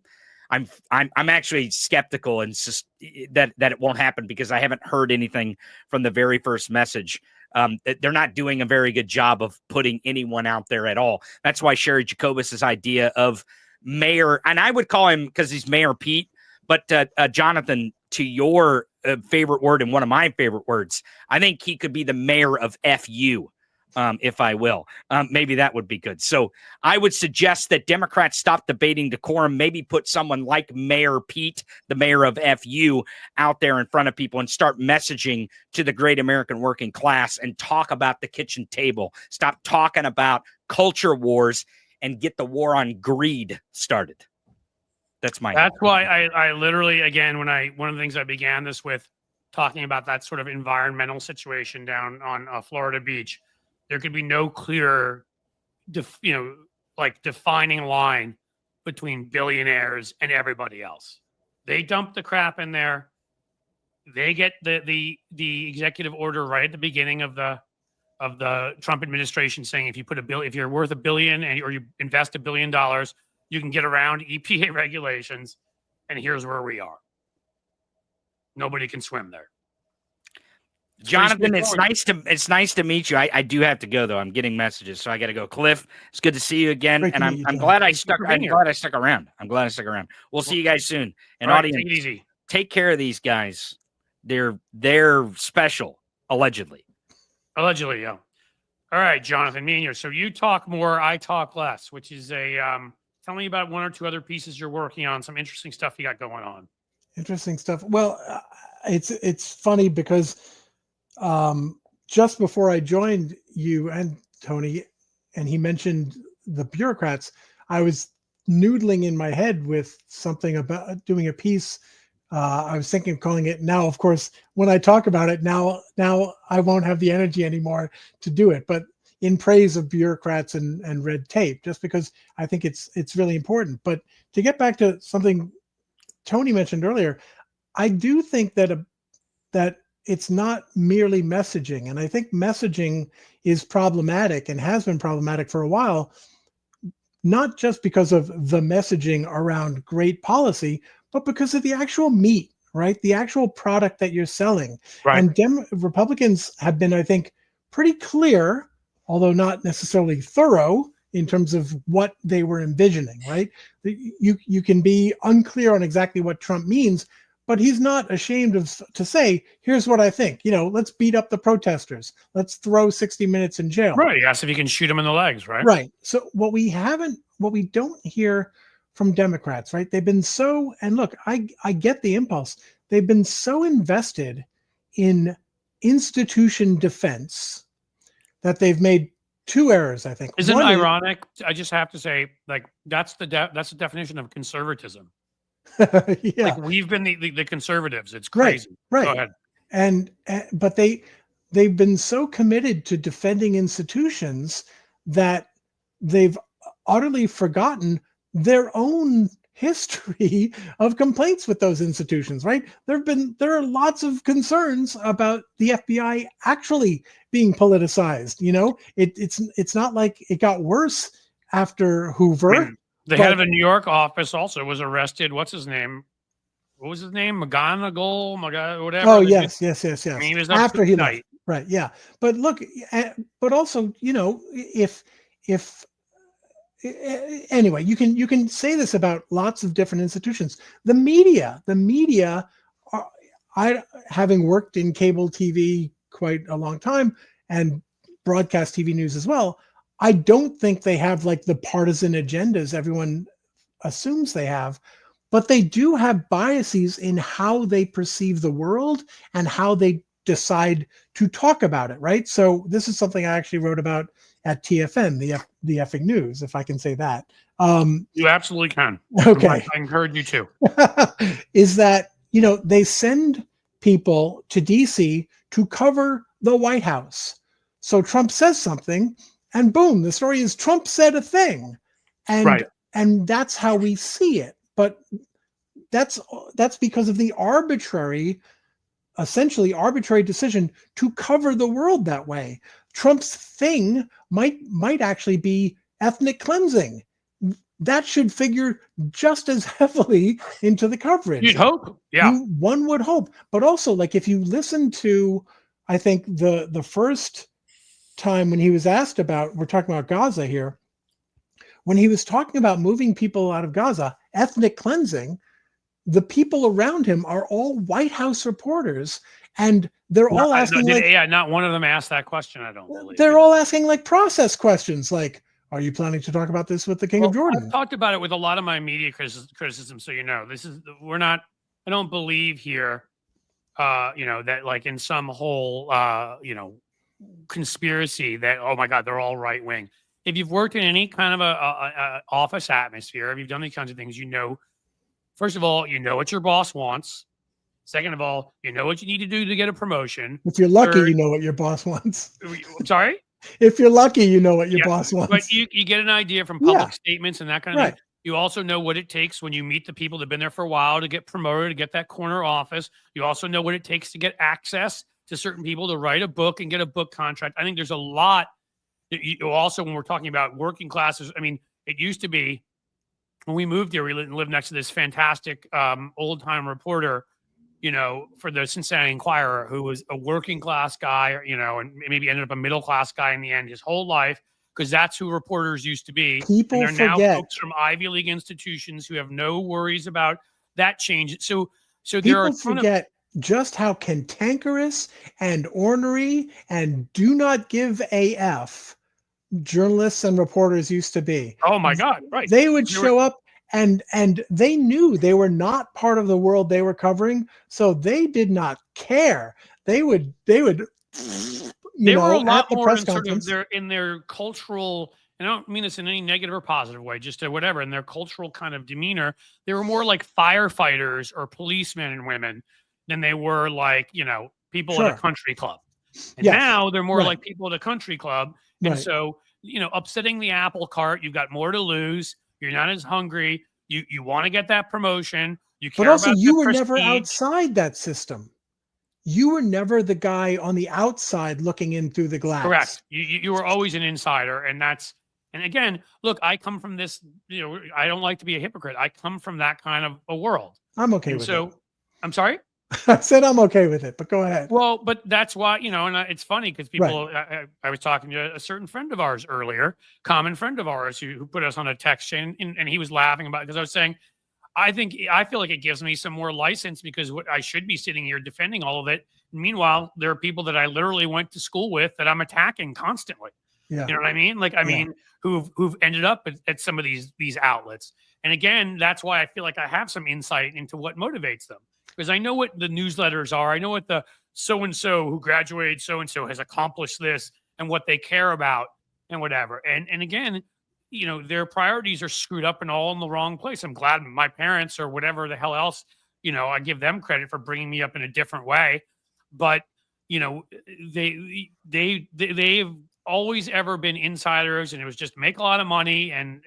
actually skeptical and just that it won't happen because I haven't heard anything from the very first message. They're not doing a very good job of putting anyone out there at all. That's why Sherry Jacobus's idea of Mayor, and I would call him because he's Mayor Pete, but Jonathan, to your favorite word and one of my favorite words, I think he could be the mayor of FU. If I will. Maybe that would be good. So I would suggest that Democrats stop debating decorum, maybe put someone like Mayor Pete, the mayor of FU, out there in front of people and start messaging to the great American working class and talk about the kitchen table. Stop talking about culture wars and get the war on greed started. That's why I literally, again, one of the things I began this with, talking about that sort of environmental situation down on Florida Beach. There could be no clear, defining line between billionaires and everybody else. They dump the crap in there. They get the executive order right at the beginning of the Trump administration saying if you're worth $1 billion or you invest $1 billion, you can get around EPA regulations. And here's where we are. Nobody can swim there. Jonathan, it's nice to meet you. I do have to go though. I'm getting messages, so I got to go. Cliff, it's good to see you again, and I'm glad I stuck. I'm glad I stuck around. We'll see you guys soon. And audience, take it easy. Take care of these guys. They're special, allegedly. Allegedly, yeah. All right, Jonathan, me and you. So you talk more, I talk less, which is tell me about one or two other pieces you're working on. Some interesting stuff you got going on. Interesting stuff. Well, it's funny because just before I joined you and Tony, and he mentioned the bureaucrats, I was noodling in my head with something about doing a piece. I was thinking of calling it now. Of course, when I talk about it now I won't have the energy anymore to do it, but in praise of bureaucrats and red tape, just because I think it's really important. But to get back to something Tony mentioned earlier, I do think that it's not merely messaging. And I think messaging is problematic and has been problematic for a while, not just because of the messaging around great policy, but because of the actual meat, right? The actual product that you're selling. Right. And Republicans have been, I think, pretty clear, although not necessarily thorough, in terms of what they were envisioning, right? You can be unclear on exactly what Trump means, but he's not ashamed to say, here's what I think. Let's beat up the protesters. Let's throw 60 Minutes in jail. Right. Yes, if you can shoot them in the legs, right? Right. So what we don't hear from Democrats, right? They've been so, and look, I get the impulse. They've been so invested in institution defense that they've made two errors, I think. Isn't it ironic? I just have to say, like, that's the definition of conservatism. Yeah. Like, we've been the conservatives. It's crazy. Right. Go ahead. But they've been so committed to defending institutions that they've utterly forgotten their own history of complaints with those institutions, right? There are lots of concerns about the FBI actually being politicized. It's not like it got worse after Hoover. The head of the New York office also was arrested. What's his name? What was his name? McGonigal, whatever. Oh, yes. I mean, he was after he left. Right. Yeah. But look, but also, if anyway, you can say this about lots of different institutions. The media, I having worked in cable TV quite a long time and broadcast TV news as well, I don't think they have like the partisan agendas everyone assumes they have, but they do have biases in how they perceive the world and how they decide to talk about it, right? So this is something I actually wrote about at TFN, the effing news, if I can say that. You absolutely can. Okay. I encourage you to. Is that, they send people to DC to cover the White House. So Trump says something and boom, the story is Trump said a thing. And, right. And that's how we see it. But that's because of the essentially arbitrary decision to cover the world that way. Trump's thing might actually be ethnic cleansing. That should figure just as heavily into the coverage. You'd hope. Yeah. One would hope. But also, like, if you listen to, I think the first time when he was asked about, we're talking about Gaza here, when he was talking about moving people out of Gaza, ethnic cleansing, the people around him are all White House reporters, and they're all asking not one of them asked that question, I don't believe. They're all asking like process questions, like, are you planning to talk about this with the King of Jordan? I've talked about it with a lot of my media criticism, so I don't believe here, that like in some whole, conspiracy that, oh my God, they're all right wing. If you've worked in any kind of a office atmosphere, if you've done these kinds of things, first of all, what your boss wants. Second of all, what you need to do to get a promotion. If you're lucky, you know what your boss wants. Sorry? If you're lucky, you know what your boss wants. But you get an idea from public statements and that kind of thing. You also know what it takes when you meet the people that have been there for a while to get promoted, to get that corner office. You also know what it takes to get access to certain people to write a book and get a book contract. I think there's a lot that you also, when we're talking about working classes, I mean, it used to be when we moved here, we lived next to this fantastic old time reporter, for the Cincinnati Enquirer, who was a working class guy, and maybe ended up a middle class guy in the end his whole life, because that's who reporters used to be. People and they're now forget. folks from Ivy League institutions who have no worries about that change. So there are People forget just how cantankerous and ornery and do not give AF journalists and reporters used to be. Oh my God, right. They would show up and they knew they were not part of the world they were covering, so they did not care. They would they were a lot more in sort of their cultural, and I don't mean this in any negative or positive way, just whatever, in their cultural kind of demeanor, they were more like firefighters or policemen and women than they were like, people at a country club. And now they're more like people at a country club. And so, upsetting the apple cart, you've got more to lose. You're not as hungry. You want to get that promotion. You care but also about you were prestige. never outside that system. You were never the guy on the outside looking in through the glass. Correct. You were always an insider. And again, look, I come from this, I don't like to be a hypocrite. I come from that kind of a world. I'm okay with it. I'm sorry? I said I'm okay with it, but go ahead. Well, but that's why, and it's funny because people, I was talking to a certain friend of ours earlier, common friend of ours who put us on a text chain, and he was laughing about it because I was saying, I feel like it gives me some more license because I should be sitting here defending all of it. Meanwhile, there are people that I literally went to school with that I'm attacking constantly. Yeah. You know what I mean? Like, I mean, who've ended up at some of these outlets. And again, that's why I feel like I have some insight into what motivates them. Because I know what the newsletters are. I know what the so-and-so who graduated so-and-so has accomplished this and what they care about and whatever. And again, their priorities are screwed up and all in the wrong place. I'm glad my parents or whatever the hell else, I give them credit for bringing me up in a different way. But, they've always ever been insiders, and it was just make a lot of money and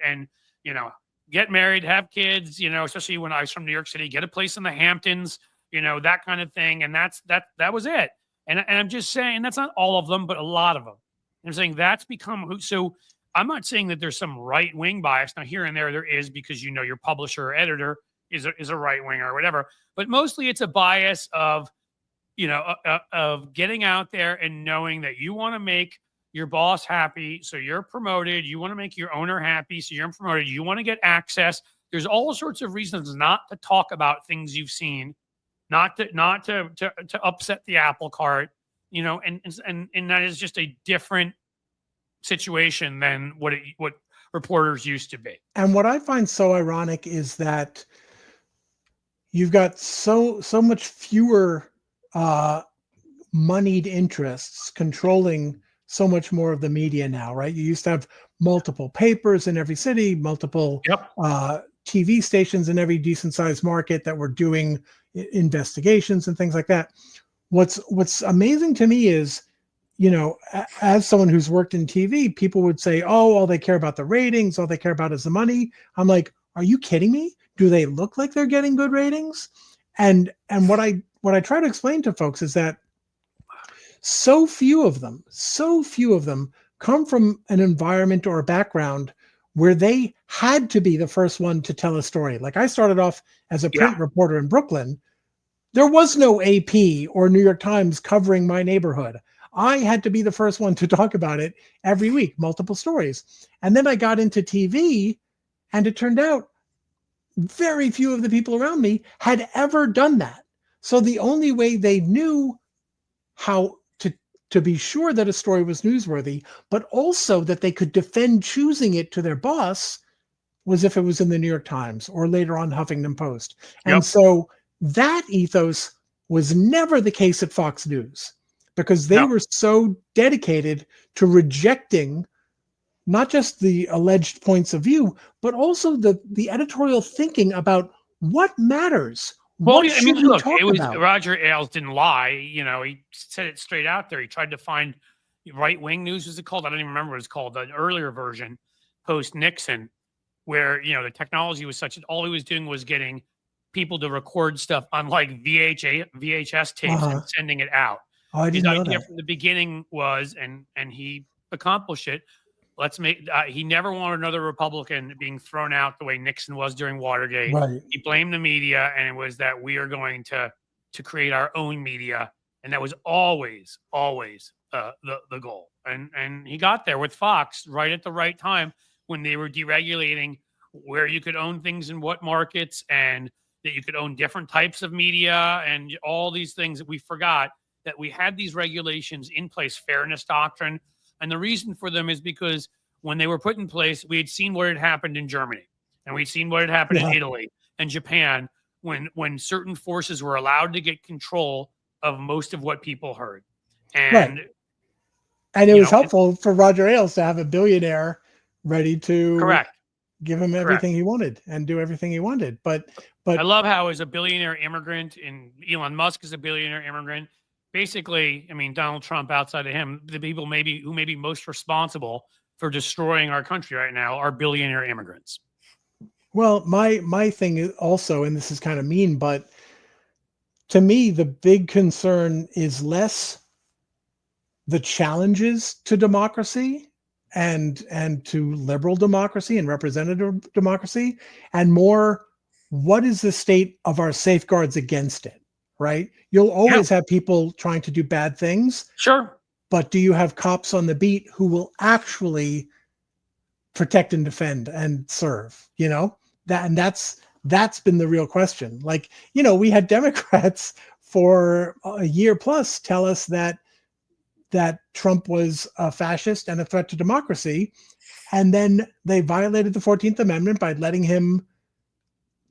get married, have kids, especially when I was from New York City, get a place in the Hamptons, that kind of thing. And that was it. And I'm just saying that's not all of them, but a lot of them. I'm saying that's become so I'm not saying that there's some right-wing bias. Now here and there is, because, your publisher or editor is a right-winger or whatever, but mostly it's a bias of, of getting out there and knowing that you want to make your boss happy, so you're promoted. You want to make your owner happy, so you're promoted. You want to get access. There's all sorts of reasons not to talk about things you've seen, not to upset the apple cart, and that is just a different situation than what reporters used to be. And what I find so ironic is that you've got so much fewer moneyed interests controlling so much more of the media now, right? You used to have multiple papers in every city, multiple TV stations in every decent sized market that were doing investigations and things like that. What's amazing to me is, as someone who's worked in TV, people would say, oh, all they care about the ratings, all they care about is the money. I'm like, are you kidding me? Do they look like they're getting good ratings? And what I try to explain to folks is that so few of them come from an environment or a background where they had to be the first one to tell a story. Like I started off as a print reporter in Brooklyn. There was no AP or New York Times covering my neighborhood. I had to be the first one to talk about it every week, multiple stories. And then I got into TV, and it turned out very few of the people around me had ever done that. So the only way they knew how to be sure that a story was newsworthy, but also that they could defend choosing it to their boss, was if it was in the New York Times or later on Huffington Post. And so that ethos was never the case at Fox News, because they were so dedicated to rejecting not just the alleged points of view, but also the editorial thinking about what matters. Well, I mean, look, it was Roger Ailes didn't lie. He said it straight out there. He tried to find right-wing news. Was it called? I don't even remember what it's called. An earlier version, post Nixon, where, the technology was such that all he was doing was getting people to record stuff on like VHS tapes and sending it out. Oh, I His didn't know idea that. from the beginning was, and he accomplished it. Let's make. He never wanted another Republican being thrown out the way Nixon was during Watergate. Right. He blamed the media, and it was that we are going to create our own media, and that was always the goal. And he got there with Fox right at the right time when they were deregulating where you could own things in what markets, and that you could own different types of media, and all these things that we forgot that we had these regulations in place, fairness doctrine. And the reason for them is because when they were put in place, we had seen what had happened in Germany, and we'd seen what had happened in Italy and Japan when certain forces were allowed to get control of most of what people heard. And and it was helpful for Roger Ailes to have a billionaire ready to give him everything he wanted and do everything he wanted. But I love how as a billionaire immigrant, and Elon Musk is a billionaire immigrant. Basically, I mean, Donald Trump, outside of him, the people who may be most responsible for destroying our country right now are billionaire immigrants. Well, my thing is also, and this is kind of mean, but to me, the big concern is less the challenges to democracy and to liberal democracy and representative democracy, and more, what is the state of our safeguards against it? Right? You'll always have people trying to do bad things. Sure. But do you have cops on the beat who will actually protect and defend and serve? That's been the real question. Like, we had Democrats for a year plus tell us that Trump was a fascist and a threat to democracy. And then they violated the 14th Amendment by letting him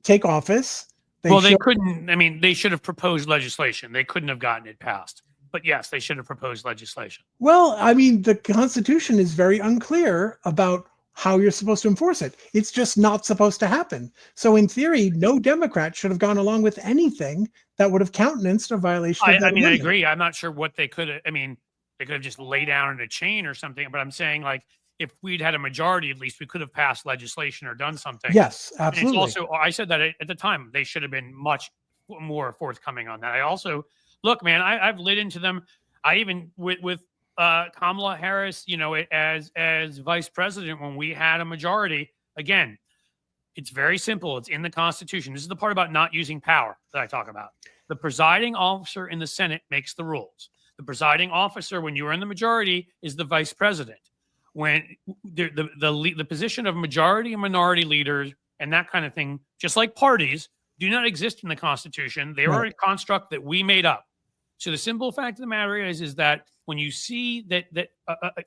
take office. They couldn't. I mean, they should have proposed legislation. They couldn't have gotten it passed. But yes, they should have proposed legislation. Well, I mean, the Constitution is very unclear about how you're supposed to enforce it. It's just not supposed to happen. So in theory, no Democrat should have gone along with anything that would have countenanced a violation of that I agree. I'm not sure what they could have. I mean, they could have just laid down in a chain or something. But I'm saying, like, if we'd had a majority, at least we could have passed legislation or done something. Yes, absolutely. And it's also, I said that at the time, they should have been much more forthcoming on that. I also, look, man, I've lit into them. I even, with Kamala Harris, as vice president, when we had a majority, again, it's very simple. It's in the Constitution. This is the part about not using power that I talk about. The presiding officer in the Senate makes the rules. The presiding officer, when you are in the majority, is the vice president. When the position of majority and minority leaders and that kind of thing, just like parties, do not exist in the Constitution. They are a construct that we made up. So the simple fact of the matter is that when you see that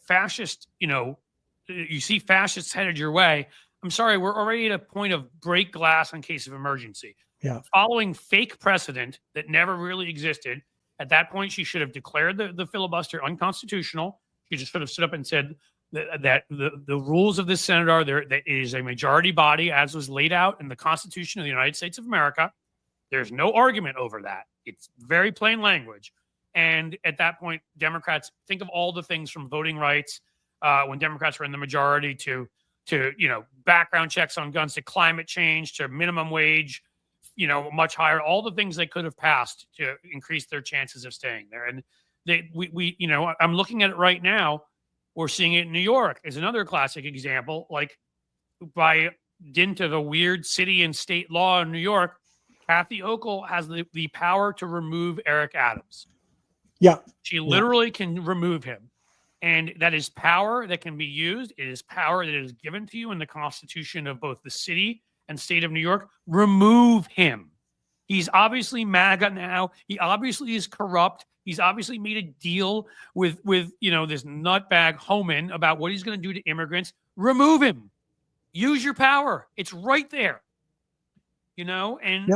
fascist, you see fascists headed your way, I'm sorry, we're already at a point of break glass in case of emergency. Yeah. Following fake precedent that never really existed, at that point, she should have declared the filibuster unconstitutional. She just should have stood up and said that the rules of this Senate are there, that it is a majority body as was laid out in the Constitution of the United States of America. There's no argument over that. It's very plain language. And at that point, Democrats, think of all the things from voting rights when Democrats were in the majority to background checks on guns, to climate change, to minimum wage, much higher, all the things they could have passed to increase their chances of staying there. And I'm looking at it right now. We're seeing it in New York as another classic example. Like, by dint of a weird city and state law in New York, Kathy Hochul has the power to remove Eric Adams. Yeah. She literally can remove him. And that is power that can be used. It is power that is given to you in the Constitution of both the city and state of New York. Remove him. He's obviously MAGA now. He obviously is corrupt. He's obviously made a deal with this nutbag Homan about what he's going to do to immigrants. Remove him. Use your power. It's right there. And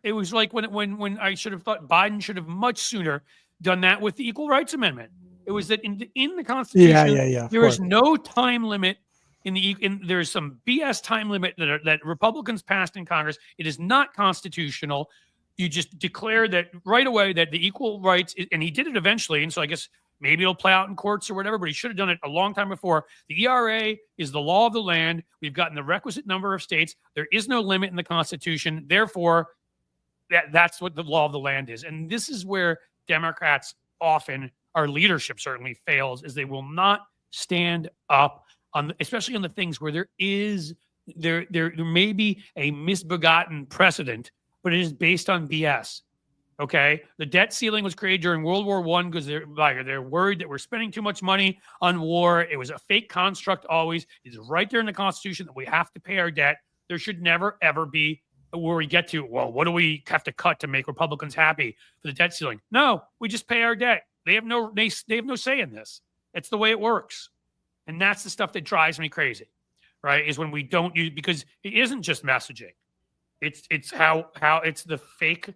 it was like when I should have thought Biden should have much sooner done that with the Equal Rights Amendment. It was that in the Constitution, there is no time limit there's some BS time limit that Republicans passed in Congress. It is not constitutional. You just declare that right away that the equal rights, and he did it eventually. And so I guess Maybe it'll play out in courts or whatever, but he should have done it a long time before. The ERA is the law of the land. We've gotten the requisite number of states. There is no limit in the Constitution. Therefore, that's what the law of the land is. And this is where Democrats often, our leadership certainly fails, is they will not stand up on, especially on the things where there may be a misbegotten precedent, but it is based on BS. Okay, the debt ceiling was created during World War I because they're worried that we're spending too much money on war. It was a fake construct. Always, it's right there in the Constitution that we have to pay our debt. There should never ever be where we get to, well, what do we have to cut to make Republicans happy for the debt ceiling? No, we just pay our debt. They have no say in this. It's the way it works, and that's the stuff that drives me crazy. Right? Is when we don't use, because it isn't just messaging. It's how it's the fake,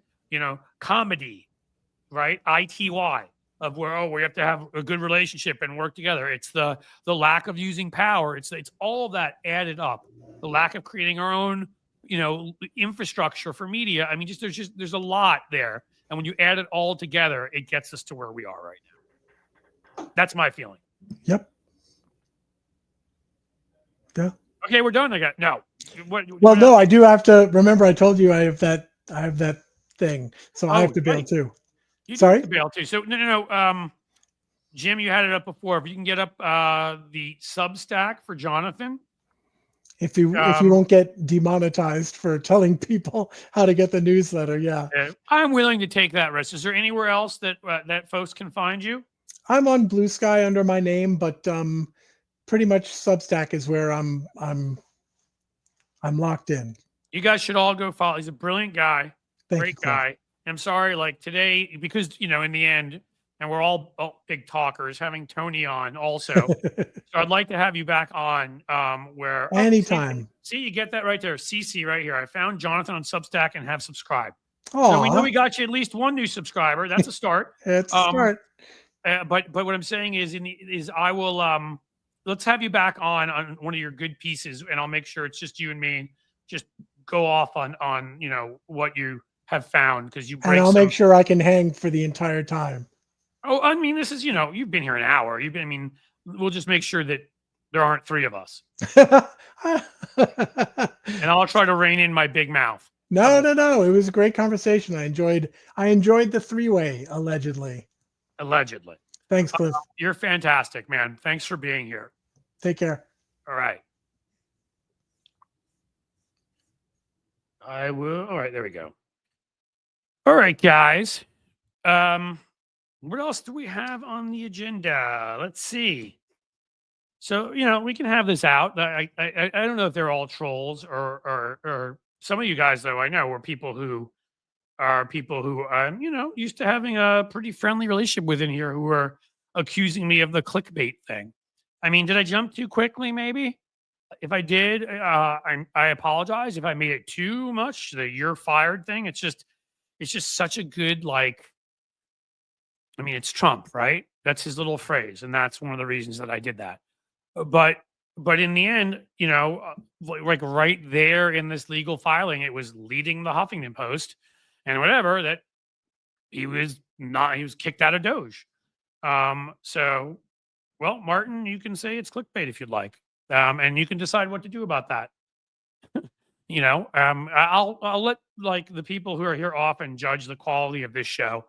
comedy, right? ITY of where, we have to have a good relationship and work together. It's the lack of using power. It's all of that added up. The lack of creating our own, infrastructure for media. I mean, there's a lot there. And when you add it all together, it gets us to where we are right now. That's my feeling. Yep. Yeah. Okay, we're done. No. No, I do have to remember. I told you I have that thing, so I have to bail too. Sorry, have to bail too. So no. Jim, you had it up before. If you can get up the Substack for Jonathan. If you won't get demonetized for telling people how to get the newsletter, yeah. I'm willing to take that risk. Is there anywhere else that folks can find you? I'm on Blue Sky under my name, but pretty much Substack is where I'm locked in. You guys should all go follow. He's a brilliant guy, Great guy. I'm sorry, like today, because in the end, and we're all big talkers, having Tony on also. So I'd like to have you back on where anytime. See, you get that right there. CC right here. I found Jonathan on Substack and have subscribed. Aww. So we know we got you at least one new subscriber. That's a start. It's a start. But what I'm saying is I will let's have you back on one of your good pieces, and I'll make sure it's just you and me, and just go off on what you have found, because you. And I'll make sure I can hang for the entire time. Oh, I mean, this is you've been here an hour. We'll just make sure that there aren't three of us, and I'll try to rein in my big mouth. No. It was a great conversation. I enjoyed the three-way, allegedly. Thanks, Cliff. You're fantastic, man. Thanks for being here. Take care. All right. I will. All right, there we go. All right, guys. What else do we have on the agenda? Let's see. So, we can have this out. I don't know if they're all trolls or some of you guys, though, I know, are people who I'm, used to having a pretty friendly relationship with in here, who are accusing me of the clickbait thing. I mean, did I jump too quickly? Maybe. If I did, I apologize. If I made it too much, the "you're fired" thing. It's just such a good, it's Trump, right? That's his little phrase, and that's one of the reasons that I did that. But in the end, like right there in this legal filing, it was leading the Huffington Post and whatever, that he was kicked out of DOGE. So, well, Martin, you can say it's clickbait if you'd like. And you can decide what to do about that. I'll let the people who are here often judge the quality of this show.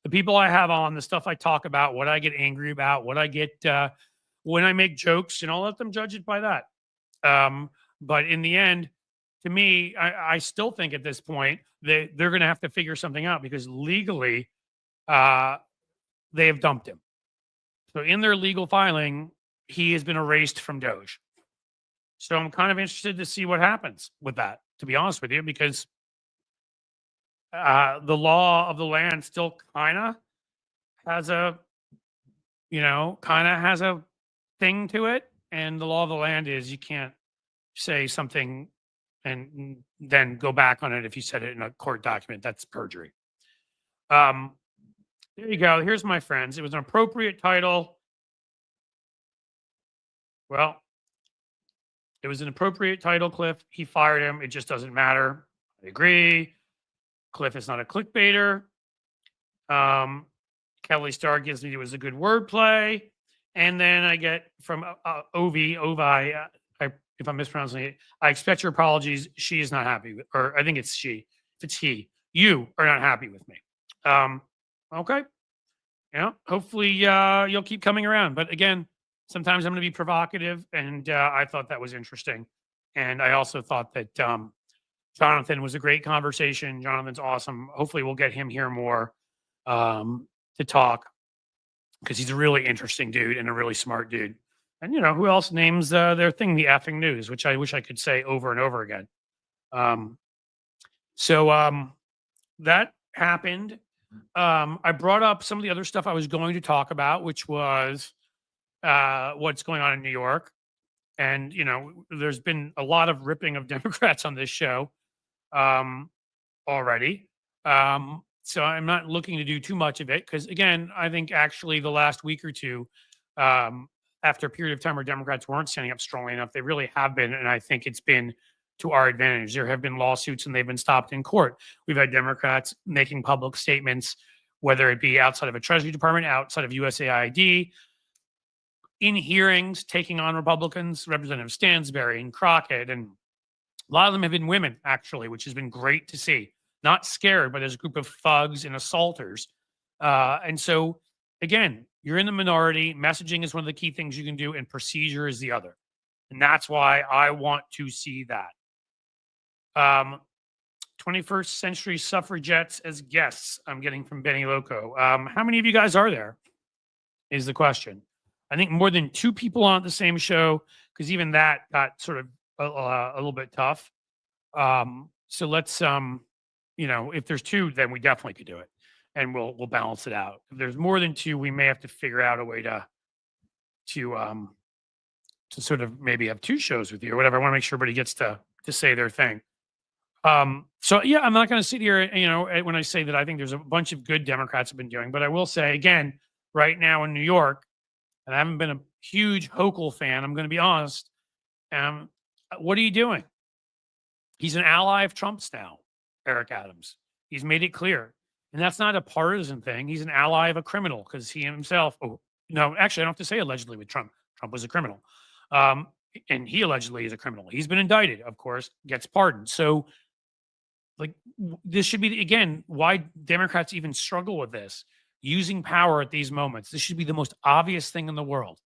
The people I have on, the stuff I talk about, what I get angry about, what I get when I make jokes, I'll let them judge it by that. But in the end, to me, I still think at this point they're going to have to figure something out, because legally they have dumped him. So in their legal filing, he has been erased from DOGE. So I'm kind of interested to see what happens with that, to be honest with you, because the law of the land still kind of has a thing to it. And the law of the land is you can't say something and then go back on it if you said it in a court document. That's perjury. There you go. Here's my friends. It was an appropriate title. Well, it was an appropriate title, Cliff. He fired him. It just doesn't matter. I agree. Cliff is not a clickbaiter. Kelly Starr gives me it was a good wordplay. And then I get from Ovi, if I'm mispronouncing it, I expect your apologies. She is not happy with, or I think it's she. If it's he, you are not happy with me. Okay. Yeah. Hopefully you'll keep coming around. But again, sometimes I'm going to be provocative, and I thought that was interesting. And I also thought that Jonathan was a great conversation. Jonathan's awesome. Hopefully we'll get him here more to talk, because he's a really interesting dude and a really smart dude. And who else names their thing the effing news, which I wish I could say over and over again. So that happened. I brought up some of the other stuff I was going to talk about, which was what's going on in New York. And, there's been a lot of ripping of Democrats on this show already. So I'm not looking to do too much of it, because, again, I think actually the last week or two, after a period of time where Democrats weren't standing up strongly enough, they really have been. And I think it's been to our advantage. There have been lawsuits and they've been stopped in court. We've had Democrats making public statements, whether it be outside of a Treasury Department, outside of USAID, in hearings, taking on Republicans, Representative Stansbury and Crockett. And a lot of them have been women, actually, which has been great to see. Not scared, but as a group of thugs and assaulters. And so, again, you're in the minority. Messaging is one of the key things you can do, and procedure is the other. And that's why I want to see that. 21st century suffragettes as guests, I'm getting from Benny Loco. How many of you guys are there is the question. I think more than 2 people on the same show, because even that got sort of a little bit tough. So let's, if there's 2, then we definitely could do it, and we'll balance it out. If there's more than 2, we may have to figure out a way to sort of maybe have 2 shows with you or whatever. I want to make sure everybody gets to say their thing. So yeah, I'm not going to sit here, when I say that I think there's a bunch of good Democrats have been doing, but I will say again, right now in New York, and I haven't been a huge Hochul fan, I'm going to be honest. What are you doing? He's an ally of Trump's now, Eric Adams. He's made it clear. And that's not a partisan thing. He's an ally of a criminal, because he himself, no, actually, I don't have to say allegedly with Trump. Trump was a criminal. And he allegedly is a criminal. He's been indicted, of course, gets pardoned. So, this should be, again, why Democrats even struggle with this. Using power at these moments. This should be the most obvious thing in the world.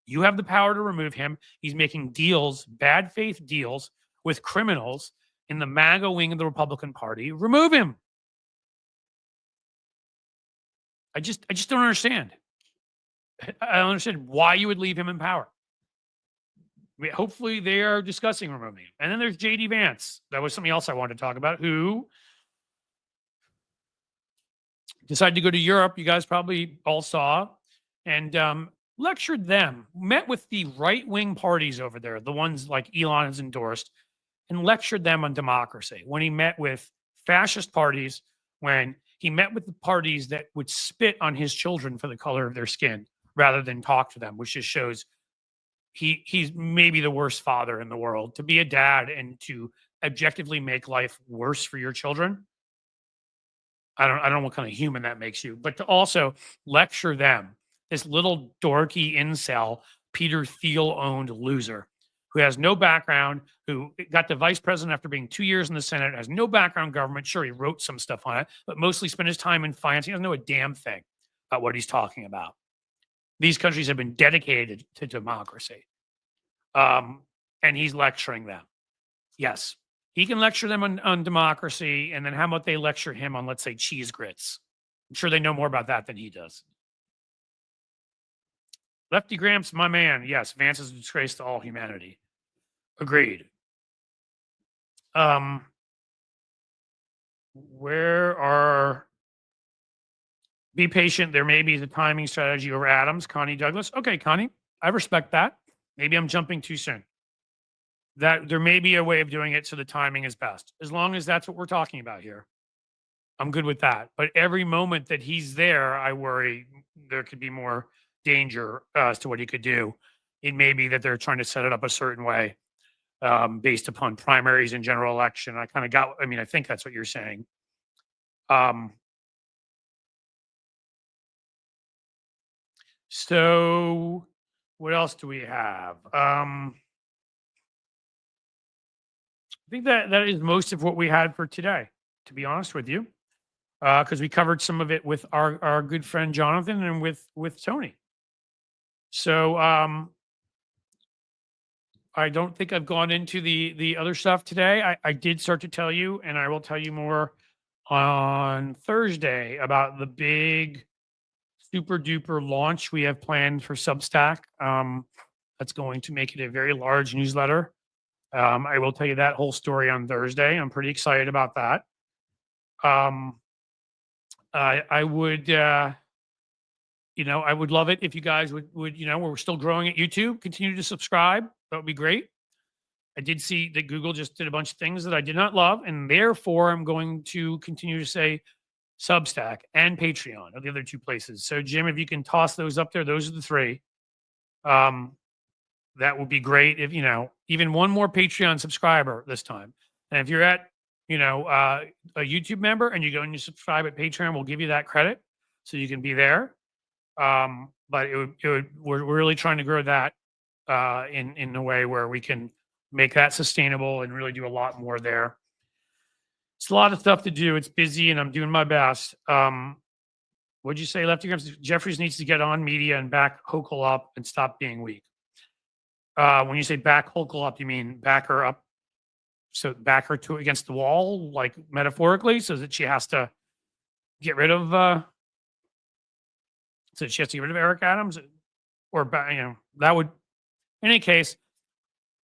You have the power to remove him. He's making deals, bad faith deals with criminals in the MAGA wing of the Republican Party. Remove him. I just don't understand. I don't understand why you would leave him in power. Hopefully they are discussing removing him. And then there's JD Vance. That was something else I wanted to talk about, who decided to go to Europe. You guys probably all saw, and lectured them, met with the right-wing parties over there, the ones like Elon has endorsed, and lectured them on democracy. When he met with fascist parties, when he met with the parties that would spit on his children for the color of their skin rather than talk to them, which just shows he's maybe the worst father in the world. To be a dad and to objectively make life worse for your children, I don't know what kind of human that makes you, but to also lecture them, this little dorky incel, Peter Thiel-owned loser who has no background, who got the vice president after being 2 years in the Senate, has no background in government. Sure, he wrote some stuff on it, but mostly spent his time in finance. He doesn't know a damn thing about what he's talking about. These countries have been dedicated to democracy. And he's lecturing them. Yes, he can lecture them on democracy, and then how about they lecture him on, let's say, cheese grits? I'm sure they know more about that than he does. Lefty Gramps, my man. Yes, Vance is a disgrace to all humanity. Agreed. Be patient. There may be the timing strategy over Adams. Connie Douglas. Okay, Connie, I respect that. Maybe I'm jumping too soon. That there may be a way of doing it so the timing is best. As long as that's what we're talking about here, I'm good with that. But every moment that he's there, I worry there could be more danger as to what he could do. It may be that they're trying to set it up a certain way based upon primaries and general election. I think that's what you're saying. So what else do we have? I think that is most of what we had for today, to be honest with you, because we covered some of it with our good friend Jonathan and with Tony. So I don't think I've gone into the other stuff today. I did start to tell you, and I will tell you more on Thursday about the big super duper launch we have planned for Substack. That's going to make it a very large newsletter. I will tell you that whole story on Thursday. I'm pretty excited about that. I would, I would love it if you guys would, we're still growing at YouTube. Continue to subscribe. That would be great. I did see that Google just did a bunch of things that I did not love, and therefore I'm going to continue to say Substack and Patreon are the other two places. So Jim, if you can toss those up there, those are the three. That would be great if, even one more Patreon subscriber this time. And if you're at, a YouTube member and you go and you subscribe at Patreon, we'll give you that credit so you can be there. But we're really trying to grow that in a way where we can make that sustainable and really do a lot more there. It's a lot of stuff to do. It's busy and I'm doing my best. What'd you say, Lefty Grams? Jeffries needs to get on media and back Hochul up and stop being weak. When you say back Hochul up, you mean back her up? So back her to against the wall, like metaphorically, so that she has to get rid of Eric Adams, or that would. In any case,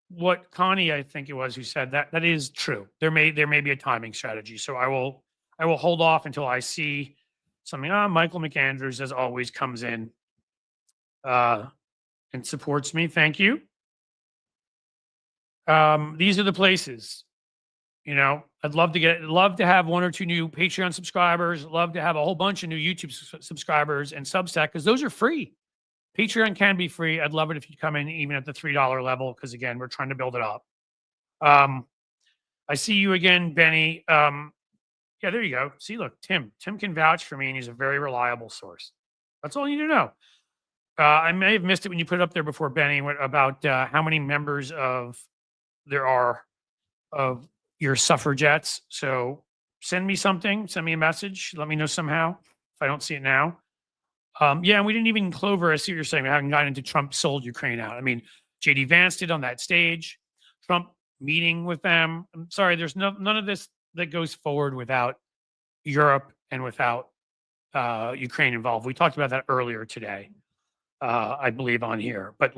what Connie, I think it was, who said that is true. There may be a timing strategy. So I will hold off until I see something. Michael McAndrews, as always, comes in and supports me. Thank you. These are the places. I'd love to have one or two new Patreon subscribers. Love to have a whole bunch of new YouTube subscribers and Substack, because those are free. Patreon can be free. I'd love it if you come in even at the $3 level, because again, we're trying to build it up. I see you again, Benny. Yeah, there you go. See, look, Tim can vouch for me, and he's a very reliable source. That's all you need to know. I may have missed it when you put it up there before, Benny, about how many members there are of your suffragettes. So send me something, send me a message, let me know somehow if I don't see it now. Yeah, and we didn't even Clover. I see what you're saying. We haven't gotten into Trump sold Ukraine out. I mean, JD Vance did on that stage. Trump meeting with them. I'm sorry, there's none of this that goes forward without Europe and without Ukraine involved. We talked about that earlier today, I believe, on here. But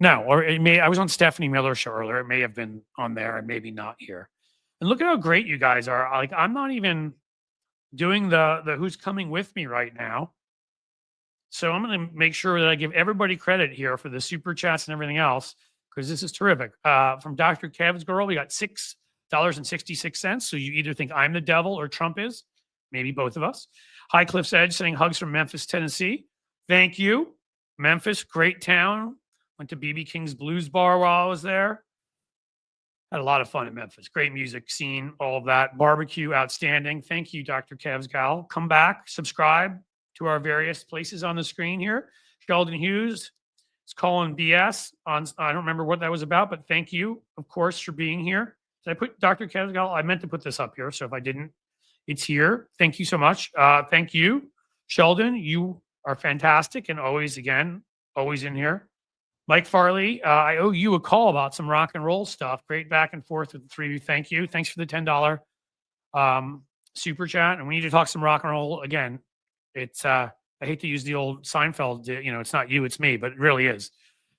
no, or I was on Stephanie Miller's show earlier. It may have been on there and maybe not here. And look at how great you guys are. I'm not even doing the who's coming with me right now. So I'm going to make sure that I give everybody credit here for the super chats and everything else, because this is terrific. From Dr. Kev's girl, we got $6.66. So you either think I'm the devil or Trump is, maybe both of us. High Cliff's Edge sending hugs from Memphis, Tennessee. Thank you. Memphis, great town. Went to BB King's Blues Bar while I was there. Had a lot of fun in Memphis. Great music scene, all of that. Barbecue, outstanding. Thank you, Dr. Kev's gal. Come back, subscribe to our various places on the screen here. Sheldon Hughes is calling BS on, I don't remember what that was about, but thank you, of course, for being here. Did I put Dr. Kev's gal? I meant to put this up here, so if I didn't, it's here. Thank you so much. Thank you, Sheldon. You are fantastic and always in here. Mike Farley, I owe you a call about some rock and roll stuff. Great back and forth with the three of you. Thank you. Thanks for the $10 super chat. And we need to talk some rock and roll again. It's I hate to use the old Seinfeld, it's not you, it's me, but it really is.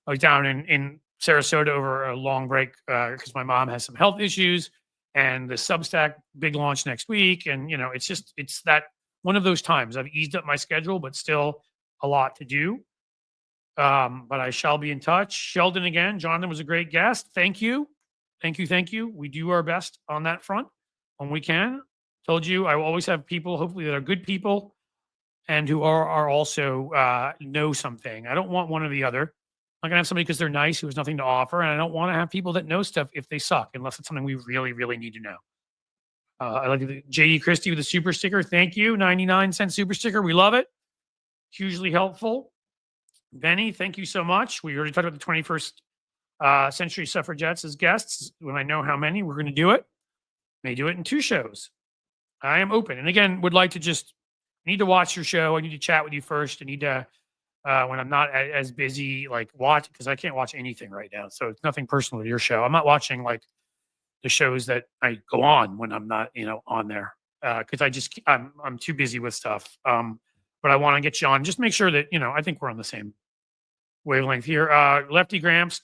I was down in Sarasota over a long break because my mom has some health issues, and the Substack big launch next week. And, it's that one of those times. I've eased up my schedule, but still a lot to do. But I shall be in touch. Sheldon again, Jonathan was a great guest. Thank you. Thank you. We do our best on that front when we can. Told you I will always have people, hopefully, that are good people and who are also know something. I don't want one or the other. I'm gonna have somebody because they're nice who has nothing to offer, and I don't want to have people that know stuff if they suck, unless it's something we really, really need to know. I like the JD Christie with the super sticker. Thank you, 99-cent super sticker. We love it. Hugely helpful. Benny, thank you so much. We already talked about the 21st century suffragettes as guests. When I know how many, we're going to do it. May do it in 2 shows. I am open. And again, would like to just need to watch your show. I need to chat with you first. I need to, when I'm not as busy, like watch, because I can't watch anything right now. So it's nothing personal to your show. I'm not watching like the shows that I go on when I'm not, on there. Because I'm too busy with stuff. But I want to get you on. Just make sure that, I think we're on the same wavelength here. Lefty Gramps,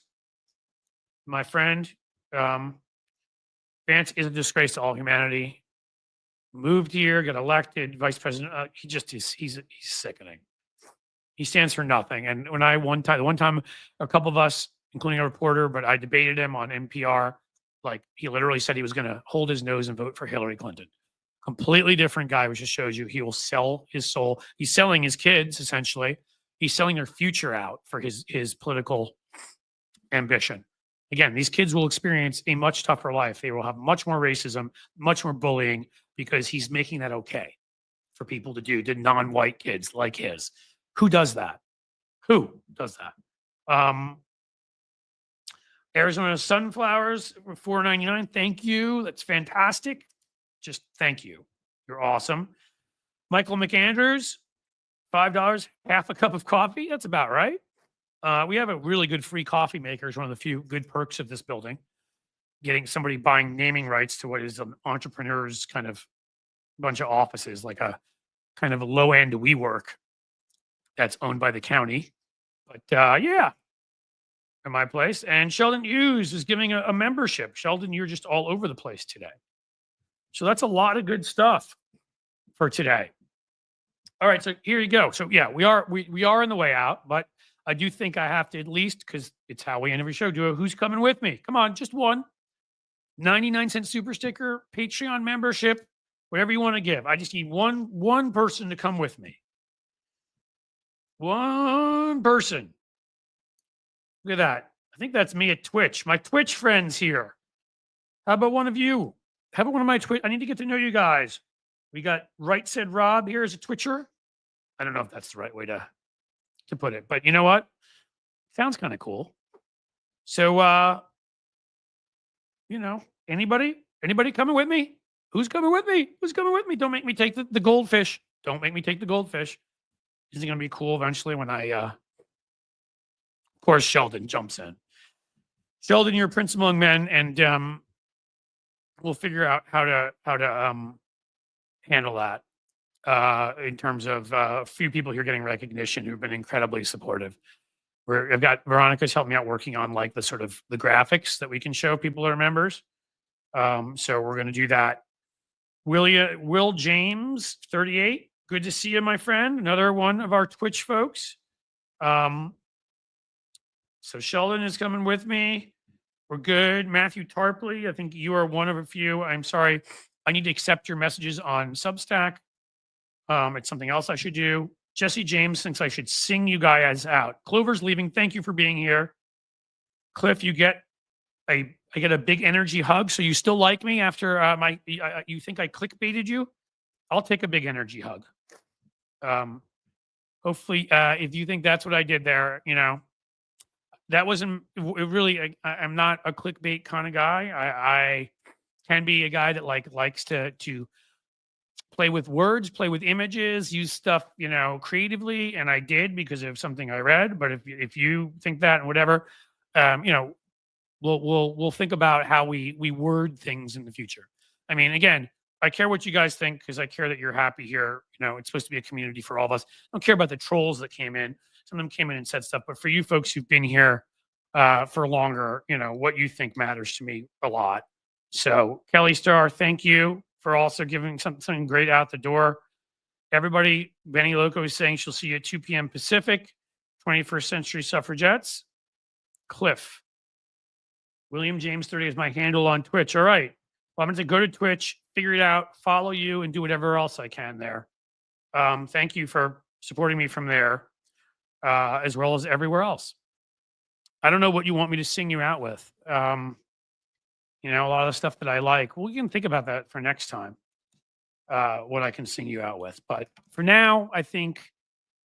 my friend, Vance is a disgrace to all humanity. Moved here, got elected vice president. He just is. He's sickening. He stands for nothing. And when one time, a couple of us, including a reporter, but I debated him on NPR. Like he literally said he was going to hold his nose and vote for Hillary Clinton. Completely different guy, which just shows you he will sell his soul. He's selling his kids essentially. He's selling their future out for his political ambition. Again, these kids will experience a much tougher life. They will have much more racism, much more bullying, because he's making that okay for people to do, to non-white kids like his. Who does that? Who does that? Arizona sunflowers, $4.99. Thank you. That's fantastic. Just thank you. You're awesome. Michael McAndrews, $5, half a cup of coffee. That's about right. We have a really good free coffee maker. It's one of the few good perks of this building. Getting somebody buying naming rights to what is an entrepreneur's kind of bunch of offices, like a kind of a low end WeWork that's owned by the county. But yeah, in my place. And Sheldon Hughes is giving a membership. Sheldon, you're just all over the place today. So that's a lot of good stuff for today. All right, so here you go. So yeah, we are on the way out, but I do think I have to at least, because it's how we end every show, do a who's coming with me. Come on, just one. 99-cent super sticker, Patreon membership, whatever you want to give. I just need one person to come with me. One person. Look at that. I think that's me at Twitch. My Twitch friends here. How about one of you? How about one of my Twitch? I need to get to know you guys. We got Right Said Rob here as a Twitcher. I don't know if that's the right way to put it, but you know what? Sounds kind of cool. So, anybody coming with me? Who's coming with me? Who's coming with me? Don't make me take the goldfish. Don't make me take the goldfish. Isn't it going to be cool eventually when of course, Sheldon jumps in. Sheldon, you're a prince among men, and we'll figure out how to handle that in terms of a few people here getting recognition who've been incredibly supportive. I've got Veronica's helped me out working on like the sort of the graphics that we can show people that are members. So we're going to do that. Will James, 38. Good to see you, my friend. Another one of our Twitch folks. So Sheldon is coming with me. We're good. Matthew Tarpley, I think you are one of a few. I'm sorry. I need to accept your messages on Substack. It's something else I should do. Jesse James thinks I should sing you guys out. Clover's leaving. Thank you for being here. Cliff, I get a big energy hug. So you still like me after you think I clickbaited you? I'll take a big energy hug. Hopefully, if you think that's what I did there, that wasn't really, I'm not a clickbait kind of guy. I can be a guy that likes to play with words, play with images, use stuff, creatively. And I did because of something I read. But if you think that and whatever, we'll think about how we word things in the future. I mean, again, I care what you guys think because I care that you're happy here. It's supposed to be a community for all of us. I don't care about the trolls that came in. Some of them came in and said stuff, but for you folks who've been here for longer, what you think matters to me a lot. So Kelly Starr, thank you for also giving something great out the door. Everybody, Benny Loco is saying she'll see you at 2 p.m. Pacific, 21st Century Suffragettes. Cliff. William James 30 is my handle on Twitch. All right. Well, I'm going to go to Twitch, figure it out, follow you, and do whatever else I can there. Thank you for supporting me from there, as well as everywhere else. I don't know what you want me to sing you out with. A lot of the stuff that I like. We can think about that for next time, what I can sing you out with. But for now, I think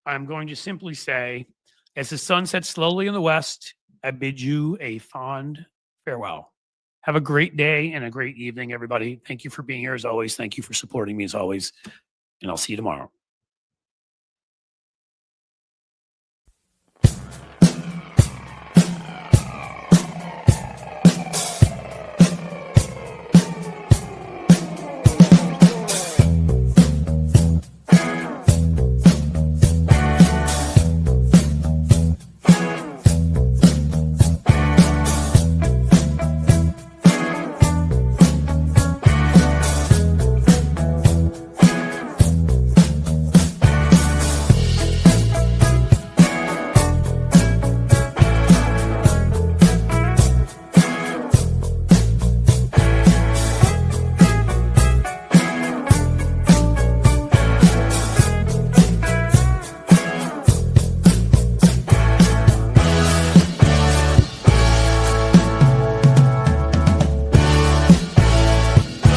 I'm going to simply say As the sun sets slowly in the west, I bid you a fond farewell. Have a great day and a great evening, everybody. Thank you for being here as always. Thank you for supporting me as always. And I'll see you tomorrow.